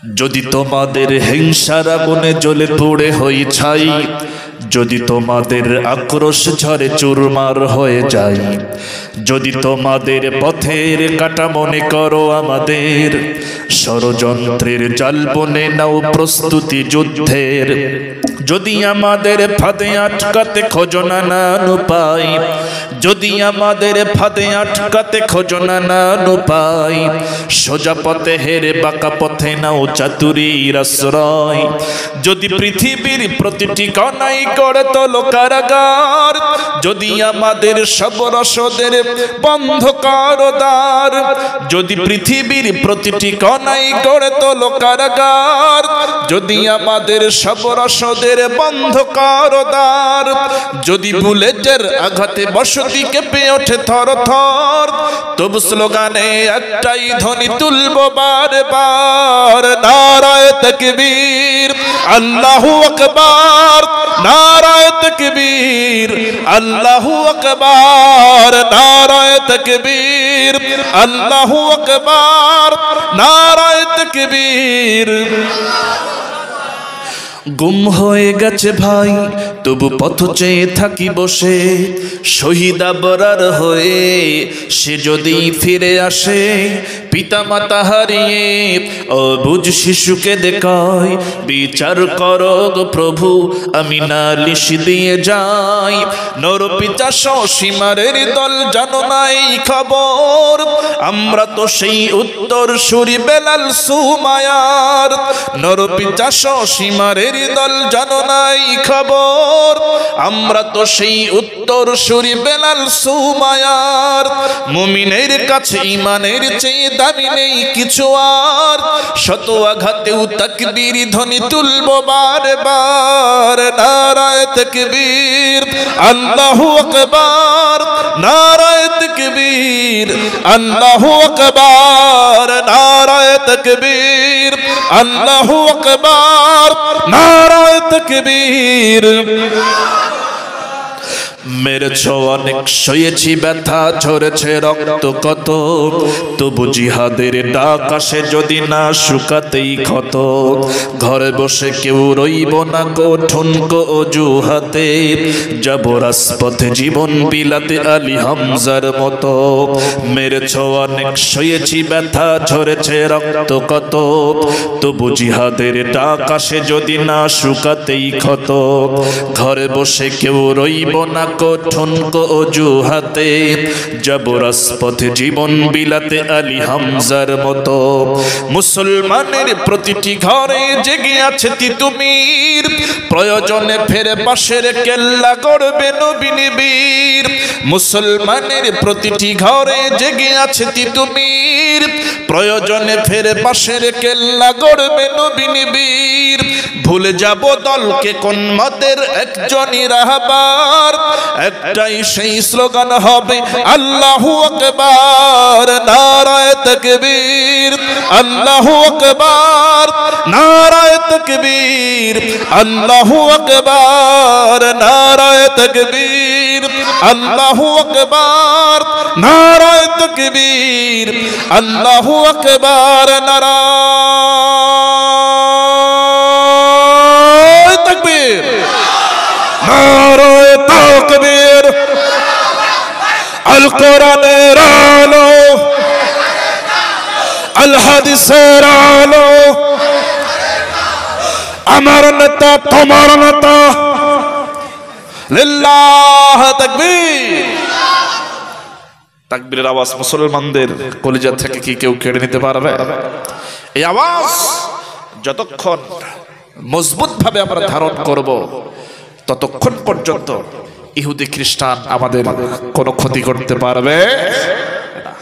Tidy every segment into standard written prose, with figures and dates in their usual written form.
যদি তোমাদের হিংসার আগুনে জ্বলে পুড়ে হই ছাই, যদি তোমাদের আক্রোশ ঝরে চুরমার হয়ে যায়, যদি তোমাদের পথের কাটা মনে করো আমাদের, ষড়যন্ত্রের জাল বনে নাও প্রস্তুতি যুদ্ধের, যদি আমাদের ফাঁদে আটকাতে খোঁজো নানান উপায়, যদি আমাদের ফাঁদে আটকাতে খোঁজো নানান উপায়, সোজা পথে হেরে বাঁকা পথে নাও চাতুরীর আশ্রয়, যদি পৃথিবীর প্রতিটি কণাই করে তোলো কারাগার, যদি আমাদের সব রসদের বন্ধ করো দ্বার, যদি পৃথিবীর প্রতিটি কণাই করে তোলো কারাগার, যদি আমাদের সব রসদের বন্ধ করো দ্বার, যদি বুলেটের আঘাতে বসতি কেঁপে ওঠে থর থর, তবু স্লোগানে একটাই ধ্বনি তুলবো বারবার, নারায়ে তাকবীর আল্লাহু আকবার, নারায়ে তাকবীর আল্লাহু আকবার, নারায়ে তাকবীর আল্লাহু আকবার, নারায়ে তাকবীর। গুম হয়ে গেছে ভাই তবু পথ চেয়ে থাকি বসে, শহীদ আবরার হয়ে সে যদি ফিরে আসে, পিতা মাতা হারিয়ে অবুঝ শিশুকে দেখায়, বিচার করো গো প্রভু আমি নালিশ দিয়ে যাই, নরপিতা সীমারের দল জানো নাই খবর, আমরা তো সেই উত্তর সুরি বেলাল সুমায়ার, নরপিতা সীমারের দল জানো নাই খবর, আমরা তো সেই উত্তর সুরি বেলাল সুমায়ার, মুমিনের কাছে ঈমানের চেয়ে দামি নেই কিছু আর, শত আঘাতেও তাকবীর ধ্বনি তুলবো বারবার, নারায়ে তাকবীর আল্লাহু আকবার, নারায়ে তাকবীর আল্লাহু আকবার, নারায়ে তাকবীর আল্লাহু আকবার, নারায়ে তাকবীর। মেরেছ অনেক সয়েছি ব্যথা ঝরেছে রক্ত কত, তবু জিহাদের ডাক আসে যদি না শুকাতেই ক্ষত, ঘরে বসে কেউ রইব না গো ঠুনকো অজুহাতে, যাব রাজপথে জীবন বিলাতে আলী হামজার মতো, মেরেছ অনেক সয়েছি ব্যথা ঝরেছে রক্ত কত, তবু জিহাদের ডাক আসে যদি না শুকাতেই ক্ষত, ঘরে বসে কেউ রইব না ঠুনকো অজুহাতে, যাব রাজপথে জীবন বিলাতে আলী হামজার মতো, মুসলমানের প্রতিটি ঘরে জেগে আছে তিতুমির, প্রয়োজনে ফেরে পাশের কেল্লা গড়বে নবীন বীর, মুসলমানের প্রতিটি ঘরে জেগে আছে তিতুমির, প্রয়োজনে ফেরে পাশের কেল্লা গড়বে নবীন বীর, ভুলে যাব দলকে কোন মতের একজনই রাহবার, একটাই সেই স্লোগান হবে আল্লাহু আকবার, নারায়ে তাকবীর আল্লাহু আকবার, নারায়ে তাকবীর আল্লাহু আকবার, নারায়ে তাকবীর আল্লাহু আকবার, নারায়ে তাকবীর আল্লাহু আকবার, নারায়ে তাকবীর নারায়ে তাকবীর। আল কোরআনের আলো, আল হাদিসের আলো, আমার নেতা তোমার নেতা, লিল্লাহ তাকবীর। তাকবীরের আওয়াজ মুসলমানদের কলিজা থেকে কি কেউ কেড়ে নিতে পারবে? এই আওয়াজ যতক্ষণ মজবুত ভাবে আমরা ধারণ করব, ততক্ষণ পর্যন্ত ইহুদি খ্রিস্টান আমাদের কোনো ক্ষতি করতে পারবে না।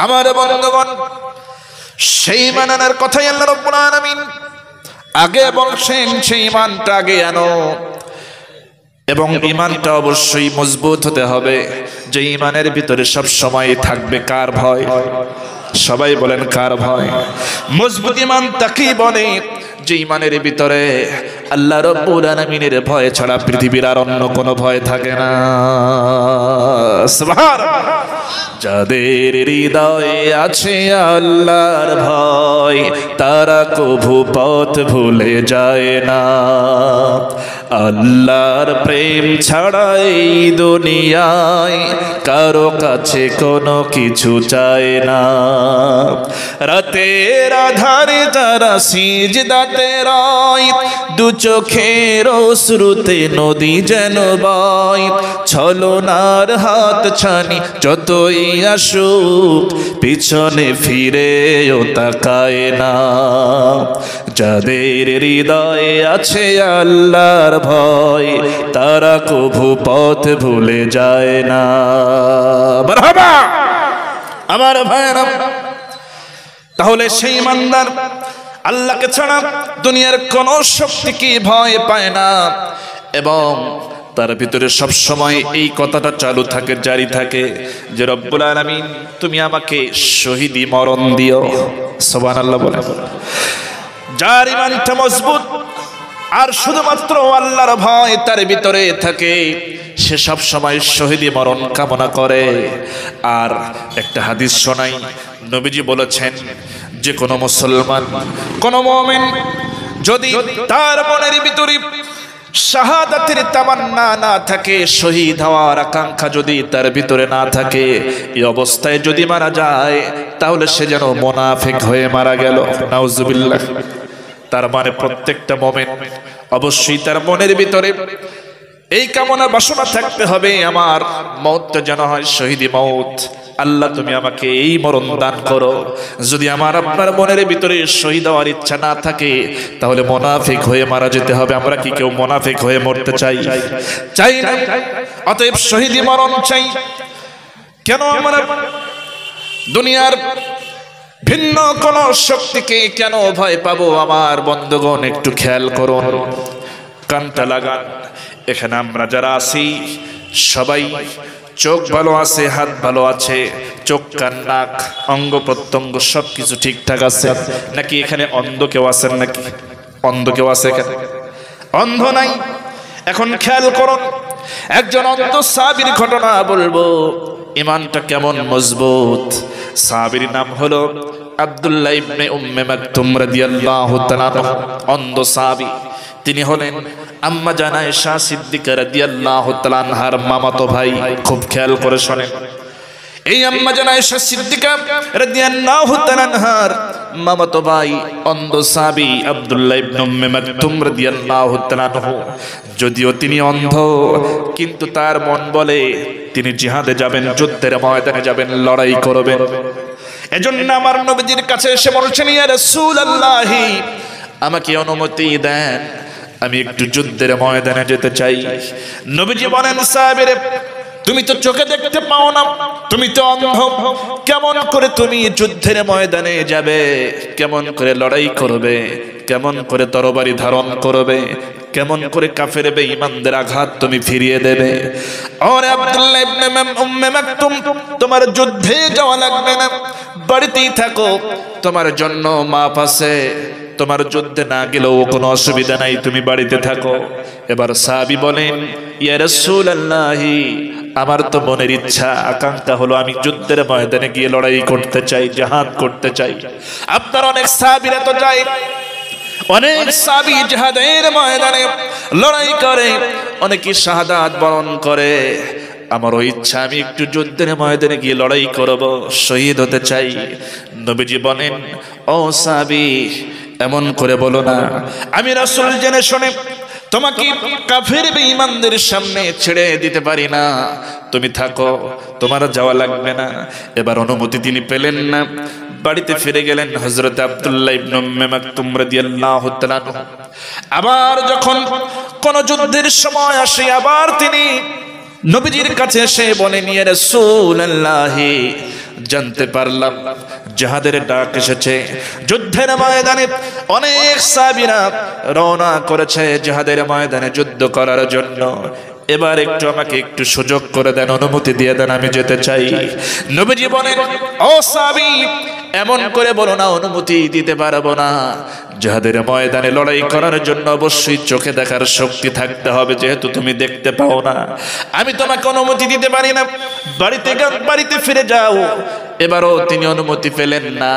আমার বন্ধুগণ, সেই ঈমানের কথাই আল্লাহ রাব্বুল আলামিন আগে বলছেন, সেই ঈমানটা আগে আনো, এবং ঈমানটা অবশ্যই মজবুত হতে হবে, যে ঈমানের ভিতরে সব সময় থাকবে কার ভয়? সবাই বলেন কার ভয়? মজবুত ঈমান তাকেই বলে যে ঈমানের ভিতরে আল্লাহ রাব্বুল আলামিনের ভয় ছাড়া পৃথিবীর আর অন্য কোনো ভয় থাকে না। সুবহানাল্লাহ। যাদের হৃদয়ে আছে আল্লাহর ভয় তারা কভু পথ ভুলে যায় না। আল্লাহর প্রেম ছাড়া এই দুনিয়ায় কারো কাছে কোনো কিছু চায় না। রাতের আধারে যারা সিজদাতে রয় দু চোখের অশ্রুতে নদী যেন বয়। ছলনার হাত ছানি যতই আসুক পিছনে ফিরেও তাকায় না। যাদের হৃদয়ে আছে আল্লাহর ভয় তারা কভু পথ ভুলে যায় না। মারহাবা আমার ভাইরা। তাহলে সেই ইমানদার আল্লাহকে ছাড়া দুনিয়ার কোন শক্তিকে ভয় পায় না এবং তার ভিতরে সব সময় এই কথাটা চালু থাকে, জারি থাকে যে রব্বুল আলামিন তুমি আমাকে শহীদি মরণ দিও। সুবহানাল্লাহ বলে। যার ঈমানটা মজবুত আর শুধুমাত্র আল্লাহর ভয় তার ভিতরে থাকে সে সব সময় শহীদি মরণ কামনা করে। আর একটা হাদিস শোনাই, নবীজি বলেছেন যে কোনো মুসলমান কোন মুমিন যদি তার মনের ভিতরে শাহাদাতের তামান্না না থাকে, শহীদ হওয়ার আকাঙ্ক্ষা যদি তার ভিতরে না থাকে, এই অবস্থায় যদি মারা যায় তাহলে সে যেন মুনাফিক হয়ে মারা গেল। নাউজুবিল্লাহ। তার মানে প্রত্যেকটা মুমিন অবশ্যই তার মনের ভিতরে এই কামনা বাসনা থাকতে হবে আমার মওতটা যেন হয় শহীদি মওত। আল্লাহ তুমি আমাকে এই মরণ দান করো। যদি আমার আপনার মনের ভিতরে শহীদ হওয়ার ইচ্ছা না থাকে তাহলে মুনাফিক হয়ে মারা যেতে হবে। আমরা কি কেউ মুনাফিক হয়ে মরতে চাই? চাই না। অতএব শহীদি মরণ চাই। কেন আমরা দুনিয়ার ভিন্ন কোন শক্তিকে কেন ভয় পাবো? আমার বন্ধুগণ একটু খেয়াল করুন, কানটা লাগান। এখানে আমরা যারা আছি সবাই চোখ ভালো আছে, হাত ভালো আছে, চোখ কান নাক অঙ্গ প্রত্যঙ্গ সবকিছু ঠিকঠাক আছে নাকি? এখানে অন্ধ কেউ আছেন নাকি? অন্ধ কেউ আছে এখানে? অন্ধ নাই। এখন খেয়াল করুন, একজন অন্ধ সাহাবীর ঘটনা বলবো, ঈমানটা কেমন মজবুত। সাহাবীর নাম হলো আব্দুল্লাহ ইবনে উম্মে মাকতুম রাদিয়াল্লাহু তাআলা। অন্ধ সাহাবী। তিনি হলেন আম্মা জান আয়েশা সিদ্দিকা রাদিয়াল্লাহু তাআলা আনহার মামাতো ভাই। খুব খেয়াল করে শুনেন, এই আম্মা জান আয়েশা সিদ্দিকা রাদিয়াল্লাহু তাআলা আনহার মামাতো ভাই অন্ধ সাহাবী আব্দুল্লাহ ইবনে উম্মে মাকতুম রাদিয়াল্লাহু তাআলা আনহু। যদিও তিনি অন্ধ কিন্তু তার মন বলে তিনি জিহাদে যাবেন, যুদ্ধের ময়দানে যাবেন, লড়াই করবেন। এজন্য আমার নবীজির কাছে এসে বলছেন, ইয়া রাসূলুল্লাহ আমাকে অনুমতি দেন, আমি একটু যুদ্ধের ময়দানে যেতে চাই। নবীজি বলেন, সাহাবীরে তুমি তো চোখে দেখতে পাও না, তুমি তো অন্ধ, কেমন করে তুমি যুদ্ধের ময়দানে যাবে? কেমন করে লড়াই করবে? কেমন করে তরবারি ধারণ করবে? কেমন করে কাফের বেঈমানদের আঘাত তুমি ফিরিয়ে দেবে? ওরে আব্দুল্লাহ ইবনে উম্মে মাকতুম, তোমার যুদ্ধে যাওয়া লাগবে না, বাড়িতেই থাকো, তোমার জন্য মাপ আছে। তোমার যুদ্ধে না গেলেও কোনো অসুবিধা নাই, তুমি বাড়িতে থাকো। এবার সাহাবী বলেন, ইয়া রাসূলুল্লাহ আমার তো মনের ইচ্ছা আকাঙ্ক্ষা হলো আমি যুদ্ধের ময়দানে গিয়ে লড়াই করতে চাই, জিহাদ করতে চাই। আপনার অনেক সাহাবীরা তো যায়, অনেক সাহাবী জিহাদের ময়দানে লড়াই করে, অনেকে শাহাদাত বরণ করে। আমারও ইচ্ছা আমি একটু যুদ্ধের ময়দানে গিয়ে লড়াই করব, শহীদ হতে চাই। নবীজি বলেন, ও সাহাবী এমন করে বলো না, আমি রাসূল জেনে শুনে তোমাকে কাফের বেঈমানদের সামনে ছেড়ে দিতে পারি না, তুমি থাকো, তোমার যাওয়া লাগবে না। এবার অনুমতি তিনি পেলেন না, বাড়িতে ফিরে গেলেন হযরত আব্দুল্লাহ ইবনে উম্মে মাকতুম রাদিয়াল্লাহু তাআলা। আবার যখন কোন যুদ্ধের সময় আসে আবার তিনি নবীজির কাছে এসে বলেন, ইয়া রাসূলুল্লাহ জানতে পারলাম জিহাদের ডাক এসেছে, যুদ্ধের ময়দানে অনেক সাহাবীরা রওনা করেছে জিহাদের ময়দানে যুদ্ধ করার জন্য। এবার একটু আমাকে একটু সুযোগ করে দেন, অনুমতি দিয়ে দেন, আমি যেতে চাই। নবীজি বলেন, ও সাহাবী এমন করে বলো না অনুমতি দিতে পারবো না। জিহাদের ময়দানে লড়াই করার জন্য অবশ্যই চোখে দেখার শক্তি থাকতে হবে, যেহেতু তুমি দেখতে পাও না, আমি তোমাকে অনুমতি দিতে পারি না, বাড়িতে ফিরে যাও। এবারও তিনি অনুমতি পেলেন না,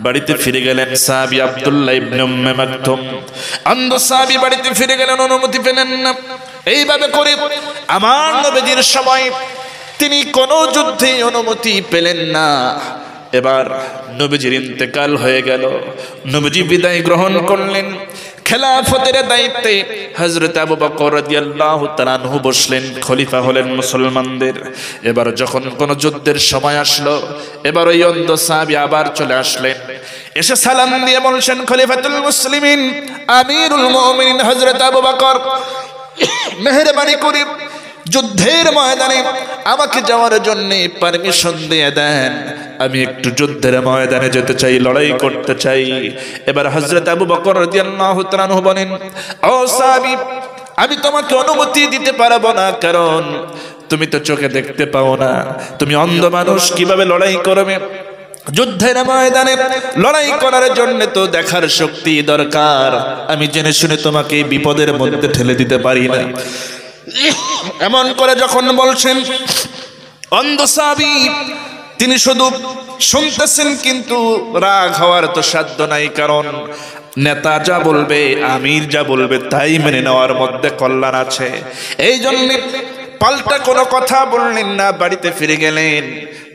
বাড়িতে ফিরে গেলেন। সাহাবী আব্দুল্লাহ ইবনে উম্মে মাকতুম অন্ধ সাহাবী বাড়িতে ফিরে গেলেন, অনুমতি পেলেন না। এইভাবে করে আমার নবীজির সময় তিনি কোনো যুদ্ধে অনুমতি পেলেন না। এবার নবীজির ইন্তেকাল হয়ে গেল, নবীজি বিদায় গ্রহণ করলেন। খেলাফতের দায়িত্বে হযরত আবু বকর রাদিয়াল্লাহু তাআলা আনহু বসলেন, খলিফা হলেন মুসলমানদের। এবার যখন কোন যুদ্ধের সময় আসলো, এবার ওই অন্ধ সাহাবী আবার চলে আসলেন, এসে সালাম দিয়ে বলছেন, খলিফাতুল মুসলিমিন আমিরুল মুমিনিন হযরত আবু বকর, মেহেরবানি করে যুদ্ধের ময়দানে আমাকে যাওয়ার জন্য পারমিশন দিয়ে দেন, আমি একটু যুদ্ধের ময়দানে যেতে চাই, লড়াই করতে চাই। এবার হযরত আবু বকর রাদিয়াল্লাহু তাআলা আনহু বলেন, ও সাহাবী, আমি তোমাকে অনুমতি দিতে পারবো না, কারণ তুমি তো চোখে দেখতে পাও না, তুমি অন্ধ মানুষ, কিভাবে লড়াই করবে? যুদ্ধের ময়দানে লড়াই করার জন্য তো দেখার শক্তি দরকার, আমি জেনে শুনে তোমাকে বিপদের মধ্যে ঠেলে দিতে পারি না। এমন করে যখন বলছেন, অন্ধ সাহাবী তিনি শুধু শুনতেছেন, কিন্তু রাগ হওয়ার তো সাধ্য নাই, কারণ নেতা যা বলবে, আমির যা বলবে তাই মেনে নেওয়ার মধ্যে কল্যাণ আছে। এই জন্য পাল্টা কোনো কথা বললেন না, বাড়িতে ফিরে গেলেন।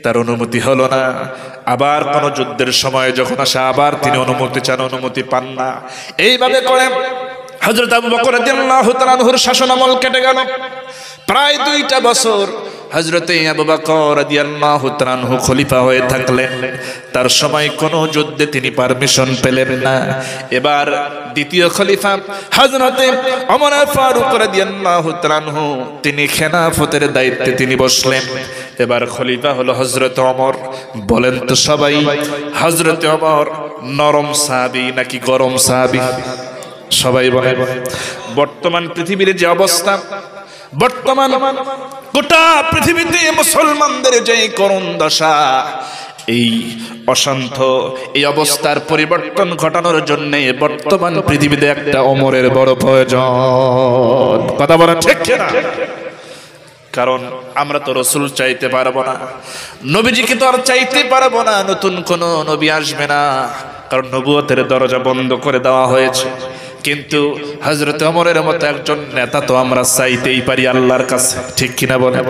তার অনুমতি হলো না। আবার কোন যুদ্ধের সময় যখন আসে, আবার তিনি অনুমতি চান, অনুমতি পান না। এইভাবে করে হযরত আবু বকর রাদিয়াল্লাহু তাআলা আনহুর শাসনামল কেটে গেল প্রায় 2টা বছর। হযরতে আবু বকর রাদিয়াল্লাহু তাআলা আনহু খলিফা হয়ে থাকলেন, তার সময় কোনো যুদ্ধে তিনি পারমিশন পেলেন না। এবার দ্বিতীয় খলিফা হযরতে ওমর ফারুক রাদিয়াল্লাহু তাআলা আনহু, তিনি খেলাফতের দায়িত্বে তিনি বসলেন। এবার খলিফা হলো হযরত ওমর। বলেন তো সবাই, হযরতে ওমর নরম সাহাবী নাকি গরম সাহাবী? সবাই বলে। বর্তমান পৃথিবীর যে অবস্থা, বর্তমান গোটা পৃথিবীতে মুসলমানদের যে করুণ দশা, এই অশান্ত এই অবস্থার পরিবর্তন ঘটানোর জন্য বর্তমান পৃথিবীতে একটা ওমরের বড় প্রয়োজন। কথা বলা ঠিক না? কারণ আমরা তো রাসূল চাইতে পারবো না, নবীজিকে তো আর চাইতে পারবো না, নতুন কোন নবী আসবে না, কারণ নবুয়তের দরজা বন্ধ করে দেওয়া হয়েছে। কিন্তু হযরত ওমরের মতো একজন নেতা তো আমরা চাইতেই পারি আল্লাহর কাছে, ঠিক কিনা বলে?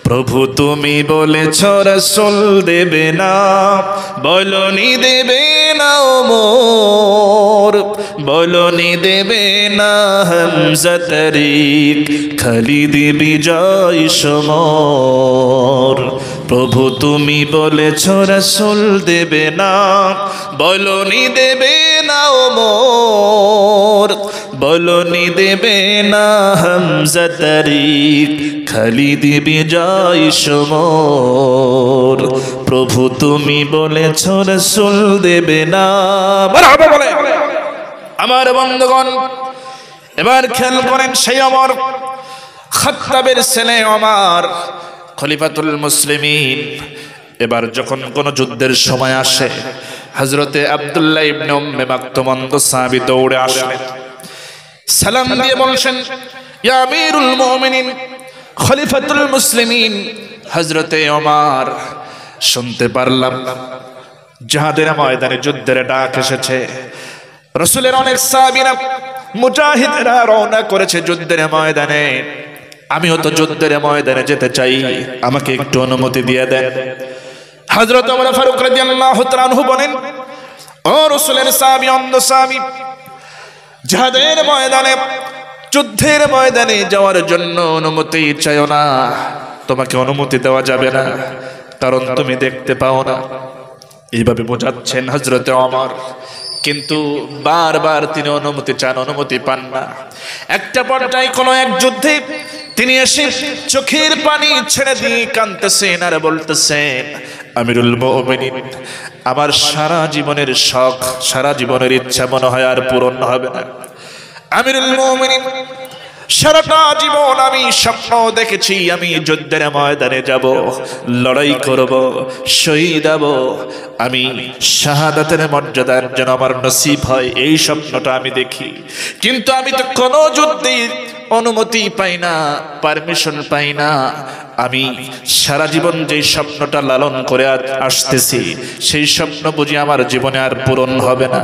প্রভু তুমি বলেছ রাসূল দেবে না, বলনি দেবে না ওমর, বলনি দেবে না হামজা তারিক, খালিদ বিজয় সমর। প্রভু তুমি বলেছ রাসূল দেবে না, বলনি দেবে না ওমর, বলনি দেবে না হামজা তারিক, খালিদ বিজয় সমর। প্রভু তুমি বলেছ রাসূল দেবে না। মারহাবা বলে আমার বন্ধুগণ, এবার খেয়াল করেন, সেই ওমর, খাত্তাবের ছেলে ওমর, খলিফাতুল মুসলিমিন। এবার যখন কোন যুদ্ধের সময় আসে, হযরতে আব্দুল্লাহ ইবনে উম্মে মাকতুম অন্ধ সাহাবী দৌড়ে আসলেন, সালাম দিয়ে বলছেন, ইয়া আমিরুল মুমিনিন খলিফাতুল মুসলিমিন হযরতে ওমর, শুনতে পারলাম জিহাদের ময়দানে যুদ্ধের ডাক এসেছে, রাসূলের অনেক সাহাবীরা মুজাহিদরা রওনা করেছে যুদ্ধের ময়দানে, আমিও তো যুদ্ধের ময়দানে যেতে চাই, আমাকে একটু অনুমতি দিয়ে দেন। হযরত ওমর ফারুক রাদিয়াল্লাহু তাআলা আনহু বলেন, ও রাসূলের সাহাবী, অন্ধ সাহাবী, জিহাদের ময়দানে, যুদ্ধের ময়দানে যাওয়ার জন্য অনুমতি চাইও না, তোমাকে অনুমতি দেওয়া যাবে না, কারণ তুমি দেখতে পাও না। এইভাবে বোঝাচ্ছেন হযরতে ওমর, কিন্তু বারবার তিনি অনুমতি চান, অনুমতি পান না। একটা পর্যায়ে কোনো এক যুদ্ধে তিনি এসে চোখের পানি ছেড়ে দিয়ে কাঁদতেছেন আর বলতেছেন, আমিরুল মুমিনিন, আমার সারা জীবনের শখ, সারা জীবনের ইচ্ছা মনে হয় আর পূরণ হবে না। আমিরুল মুমিনিন সারাটা জীবন আমি স্বপ্ন দেখেছি আমি যুদ্ধের ময়দানে যাব, লড়াই করব, শহীদ হব, আমি শাহাদাতের মর্যাদার যেন আমার নসিব হয়, এই স্বপ্নটা আমি দেখি। কিন্তু আমি তো কোনো যুদ্ধের অনুমতি পাই না, পারমিশন পাই না। আমি সারা জীবন যে স্বপ্নটা লালন করে আসতেছি সেই স্বপ্ন বুঝি আমার জীবনে আর পূরণ হবে না।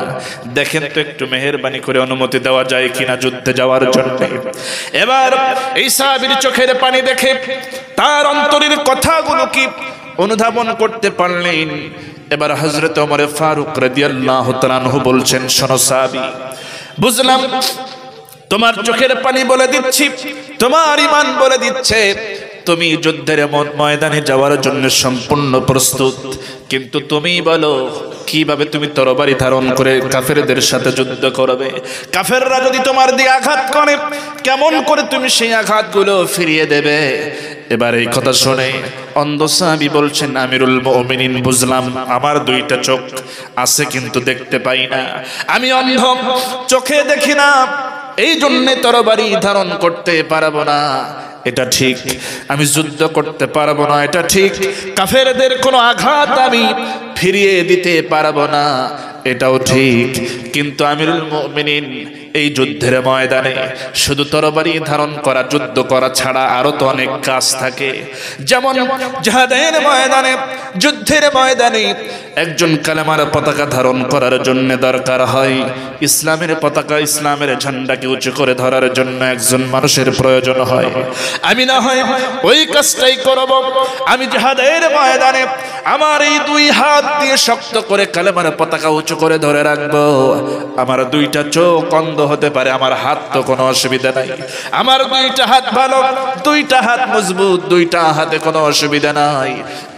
দেখেন তো একটু মেহেরবানি করে অনুমতি দেওয়া যায় কিনা যুদ্ধে যাওয়ার জন্য। এবার এই সাহাবীর চোখের পানি দেখে তার অন্তরের কথাগুলো কি অনুধাবন করতে পারলেন। এবার হযরত ওমর ফারুক রাদিয়াল্লাহু তাআলা আনহু বলছেন, শোনো সাহাবী, বুঝলাম তোমার চোখের পানি বলে দিচ্ছি, তোমার ঈমান বলে দিচ্ছে তুমি যুদ্ধের ময়দানে যাওয়ার জন্য সম্পূর্ণ প্রস্তুত। কিন্তু তুমি বলো কিভাবে তুমি তরবারি ধারণ করে কাফেরদের সাথে যুদ্ধ করবে? কাফেররা যদি তোমার দিয়ে আঘাত করে কেমন করে তুমি সেই আঘাতগুলো ফিরিয়ে দেবে? এবার এই কথা শুনে অন্ধ সাহাবী বলছেন, আমিরুল মুমিনিন, বুঝলাম আমার দুইটা চোখ আছে কিন্তু দেখতে পাই না, আমি অন্ধ, চোখে দেখি না, এই জন্য তরবারি ধারণ করতে পারবো না, এটা ঠিক। আমি যুদ্ধ করতে পারবো না, এটা ঠিক। কাফেরদের কোনো আঘাত আমি ফিরিয়ে দিতে পারবো না, এটাও ঠিক। কিন্তু আমিরুল মুমিনিন, এই যুদ্ধের ময়দানে শুধু তরবারি ধারণ করা, যুদ্ধ করা ছাড়া আরো তো অনেক কাজ থাকে। যেমন জিহাদের ময়দানে, যুদ্ধের ময়দানে একজন কালেমার পতাকা ধারণ করার জন্য দরকার হয় ইসলামের পতাকা, ইসলামের ঝান্ডাকে উঁচু করে ধরার জন্য একজন মানুষের প্রয়োজন হয়। আমি না হয় ওই কাজটাই করব। আমি জিহাদের ময়দানে আমার এই দুই হাত দিয়ে শক্ত করে কালেমার পতাকা উঁচু করে ধরে রাখবো। আমার দুইটা চোখ অন্ধ হতে পারে, আমার হাত তো কোনো অসুবিধা নাই। আমার দুইটা হাত ভালো, দুইটা হাত মজবুত, দুইটা হাতে কোনো অসুবিধা নাই।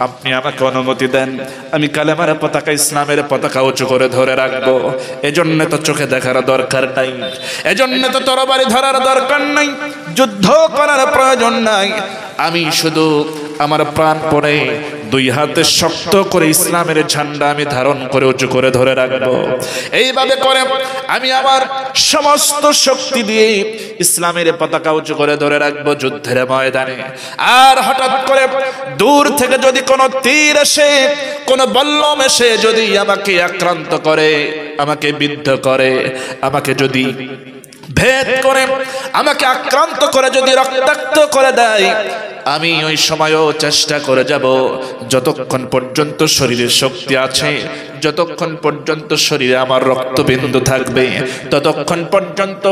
আপনি আমাকে অনুমতি দেন, আমি কালেমার পতাকা, ইসলামের পতাকা উঁচু করে ধরে রাখবো। এজন্য তো চোখে দেখার দরকার নাই, এজন্য তো তরবারি ধরার দরকার নাই, যুদ্ধ করার প্রয়োজন নাই। আমি শুধু আমার প্রাণপণে দুই হাতে শক্ত করে ইসলামের ঝান্ডা আমি ধারণ করে উঁচু করে ধরে রাখবো। এইভাবে করে আমি আমার সমস্ত শক্তি দিয়ে ইসলামের পতাকা উঁচু করে ধরে রাখবো যুদ্ধের ময়দানে। আর হঠাৎ করে দূর থেকে যদি কোনো তীর এসে, কোনো বল্লম এসে যদি আমাকে আক্রান্ত করে, আমাকে বিদ্ধ করে, আমাকে যদি ভেদ করে, আমাকে আক্রান্ত করে, যদি রক্তাক্ত করে দেয়, আমি ওই সময়ও চেষ্টা করে যাব, যতক্ষণ পর্যন্ত শরীরে শক্তি আছে, যতক্ষণ পর্যন্ত শরীরে আমার রক্তবিন্দু থাকবে, ততক্ষণ পর্যন্ত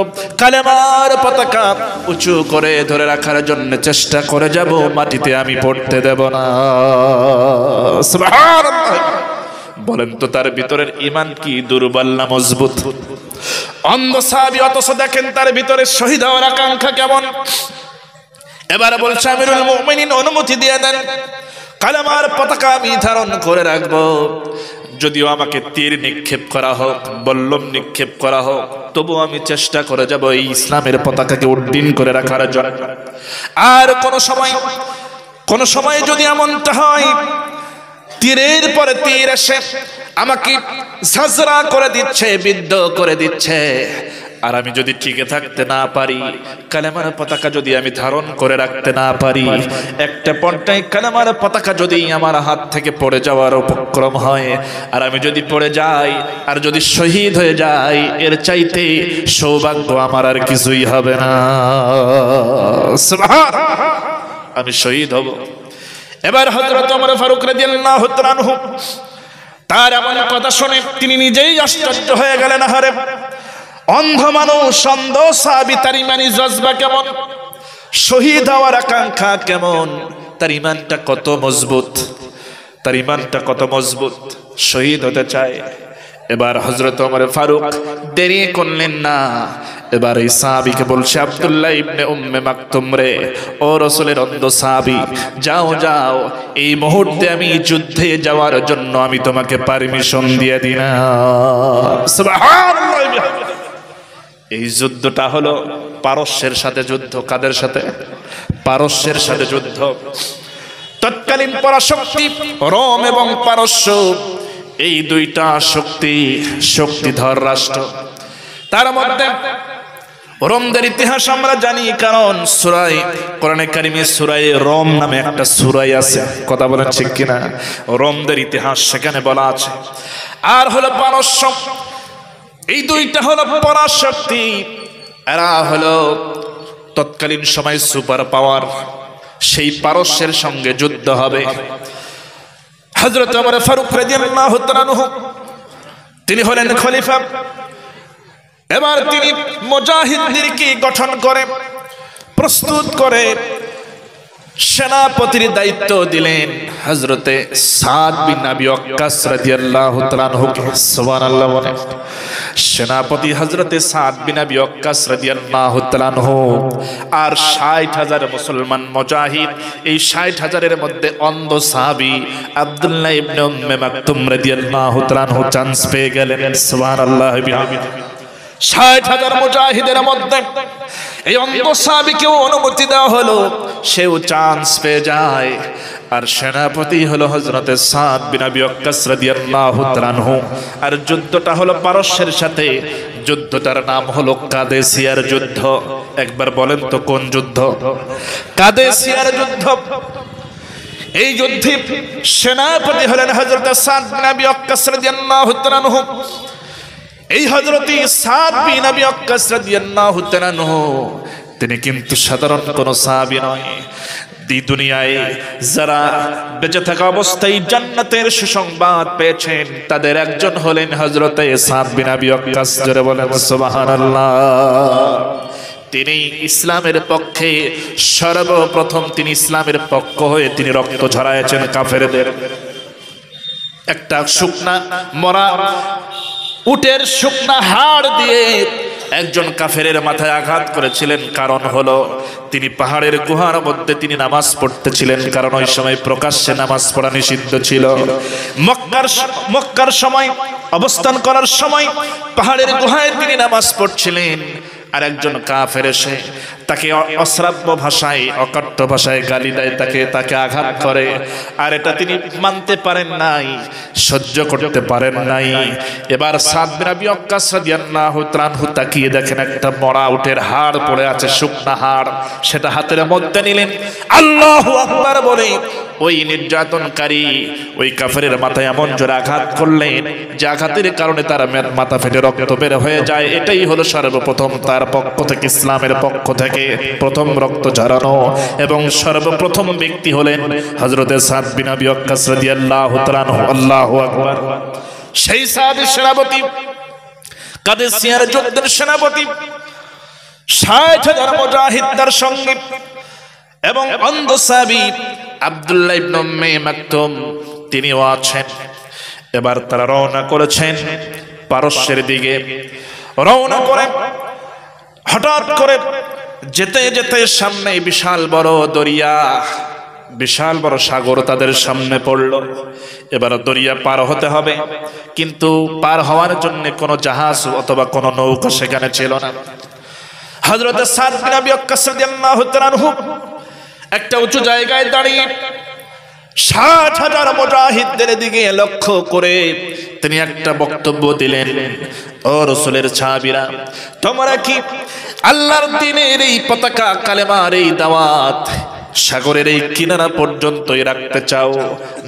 কালেমার পতাকা উঁচু করে ধরে রাখার জন্য চেষ্টা করে যাব, মাটিতে আমি পড়তে দেব না। সুবহানাল্লাহ। বলেন তো তার ভিতরের ঈমান কি দুর্বল না মজবুত? অন্ধ সাহাবী, অথচ দেখেন তার ভিতরে শহীদ হওয়ার আকাঙ্ক্ষা কেমন। এবার বলছে, আমিরুল মুমিনিন অনুমতি দিয়ে দেন, কালেমার পতাকা আমি ধারণ করে রাখবো। যদিও আমাকে তীর নিক্ষেপ করা হোক, বল্লম নিক্ষেপ করা হোক, তবু আমি চেষ্টা করে যাব এই ইসলামের পতাকাকে উড্ডীন করে রাখার জন্য। আর কোন সময় যদি এমনটা হয় তীরের পরে তীর এসে আমাকে ঝাঁঝরা করে দিচ্ছে, বিদ্ধ করে দিচ্ছে, আর আমি যদি টিকে থাকতে না পারি, কালেমার পতাকা যদি আমি ধারণ করে রাখতে না পারি, একটা পর্যায়ে কালেমার পতাকা যদি আমার হাত থেকে পড়ে যাওয়ার উপক্রম হয়, আর আমি যদি পড়ে যাই আর যদি শহীদ হয়ে যাই, এর চাইতে সৌভাগ্য আমার আর কিছুই হবে না। সুবহানাল্লাহ। আমি শহীদ হব। এবার হযরত ওমর ফারুক রাদিয়াল্লাহু তাআলা আনহু তার এমন কথা শুনে তিনি নিজেই আশ্চর্য হয়ে গেলেন। আহারে, অন্ধ মানুষ, অন্ধ সাহাবী, তার ইমানি জজবা কেমন, শহীদ হওয়ার আকাঙ্ক্ষা কেমন, তার ইমানটা কত মজবুত, তার ইমানটা কত মজবুত, শহীদ হতে চায়। এবার হযরত ওমর ফারুক দেরি করলেন না, এবার এই সাহাবীকে বলছে, আব্দুল্লাহ ইবনে উম্মে মাকতুম রে, ও রাসূলের অন্ধ সাহাবী, যাও যাও, এই মুহূর্তে আমি যুদ্ধে যাওয়ার জন্য আমি তোমাকে পারমিশন দিয়ে দিলাম। সুবহানাল্লাহ। এই যুদ্ধটা হলো পারস্যের সাথে যুদ্ধ। কাদের সাথে? পারস্যের সাথে যুদ্ধ। তৎকালীন পরাশক্তি রোম এবং পারস্য, এই দুইটা শক্তিধর রাষ্ট্র। তার মধ্যে রোমদের ইতিহাস আমরা জানি, কারণ সূরা কোরআনে কারিমে সূরা রোম নামে একটা সূরা আছে। কথা বলেন ঠিক কিনা? রোমদের ইতিহাস সেখানে বলা আছে। আর হলো পারস্য, এই দুইটা হলো পরাশক্তি। এরা হলো তৎকালীন সময় সুপার পাওয়ার। সেই পারস্যের সঙ্গে যুদ্ধ হবে। হযরত ওমর ফারুক রাদিয়াল্লাহু তাআলা আনহু তিনি হলেন খলিফা। এবার তিনি মুজাহিদদেরকে গঠন করে প্রস্তুত করে সেনাপতির দায়িত্ব দিলেন হযরতে সাদ বিন আবি ওয়াক্কাস রাদিয়াল্লাহু তাআলা আনহু। সুবহানাল্লাহ বলেন। সেনাপতি হযরতে সাদ বিন আবি ওয়াক্কাস রাদিয়াল্লাহু তাআলা আনহু আর ৬০,০০০ মুসলমান মুজাহিদ। এই ৬০,০০০-এর মধ্যে অন্ধ সাহাবী আব্দুল্লাহ ইবনে উম্মে মাকতুম রাদিয়াল্লাহু তাআলা আনহু চান্স পেয়ে গেলেন। সুবহানাল্লাহ। ৬০,০০০ মুজাহিদের মধ্যে এই অন্ধ সাহাবীকেও অনুমতি দেওয়া হলো, সেও চান্স পেয়ে যায়। আর সেনাপতি হলো হযরতে সাদ বিন আবি ওয়াক্কাস রাদিয়াল্লাহু তাআলা আনহু। আর যুদ্ধটা হলো পারস্যের সাথে। যুদ্ধটার নাম হলো কাদেসিয়ার যুদ্ধ। একবার বলেন তো কোন যুদ্ধ? কাদেসিয়ার যুদ্ধ। এই যুদ্ধে সেনাপতি হলেন হযরতে সাদ বিন আবি ওয়াক্কাস রাদিয়াল্লাহু তাআলা আনহু। এই হযরত সাদ বিন আবি ওয়াক্কাস রাদিয়াল্লাহু তাআলা আনহু তিনি কিন্তু সাধারণ কোন সাহাবী নয়। এই দুনিয়ায় যারা বেঁচে থাকা অবস্থায় জান্নাতের সুসংবাদ পেয়েছেন তাদের একজন হলেন হযরত সাদ বিন আবি ওয়াক্কাস। জোরে বলেন সুবহানাল্লাহ। তিনি ইসলামের পক্ষে সর্বপ্রথম তিনি ইসলামের পক্ষ হয়ে তিনি রক্ত ঝরাইছেন কাফেরদের। একটা শুকনা মরা উটের শুকনা হাড় দিয়ে একজন কাফেরের মাথায় আঘাত করেছিলেন। কারণ হলো তিনি পাহাড়ের গুহার মধ্যে তিনি নামাজ পড়তেছিলেন, কারণ ওই সময় প্রকাশ্যে নামাজ পড়া নিষিদ্ধ ছিল। মক্কার সময় অবস্থান করার সময় পাহাড়ের গুহায় তিনি নামাজ পড়ছিলেন। আর একজন কাফের এসে তাকে অশ্রাব্য ভাষায় অকট্য ভাষায় গালি দেয়, তাকে আঘাত করে। আর এটা তিনি মানতে পারেন নাই, সহ্য করতে পারেন নাই। এবার সাদ বিন আবি ওয়াক্কাস রাদিয়াল্লাহু তাআলা আনহু তাকিয়ে দেখেন একটা মরা উটের হাড় পড়ে আছে, শুকনা হাড়। সেটা হাতের মধ্যে নিলেন, আল্লাহু আকবার বলে ওই নির্যাতনকারী ওই কাফেরের মাথায় এমন জোরে আঘাত করলেন যে আঘাতের কারণে তার মাথা ফেটে রক্ত বের হয়ে যায়। এটাই হলো সর্বপ্রথম তার পক্ষ থেকে, ইসলামের পক্ষ থেকে প্রথম রক্ত ঝরানো। এবং সর্বপ্রথম ব্যক্তি হলেন হযরতে সাদ বিন আবি ওয়াক্কাস রাদিয়াল্লাহু তাআলা আনহু। আল্লাহু আকবার। সেই সাহাবী সেনাপতি, কাদেসিয়ার যুদ্ধের সেনাপতি, ৬০,০০০ মুজাহিদ তার সঙ্গে এবং অন্ধ সাহাবী আব্দুল্লাহ ইবনে উম্মে মাকতুম তিনিও আছেন। এবার তারা রওনা করেছেন পারস্যের দিকে। রওনা করে হঠাৎ করে যেতে যেতে সামনে বিশাল বড় দরিয়া, বিশাল বড় সাগর তাদের সামনে পড়ল। এবার দরিয়া পার হতে হবে, কিন্তু পার হওয়ার জন্য কোনো জাহাজ অথবা কোনো নৌকা সেখানে ছিল না। হযরত সাদ বিন আবি ওয়াক্কাস রাদিয়াল্লাহু তাআলা আনহু একটা উঁচু জায়গায় দাঁড়িয়ে ৬০,০০০ মুজাহিদদের দিকে লক্ষ্য করে তিনি একটা বক্তব্য দিলেন। ও রাসূলের সাহাবীরা, তোমরা কি আল্লাহর দ্বীনের এই পতাকা, কালেমার এই দাওয়াত সাগরের এই কিনারা পর্যন্তই রাখতে চাও,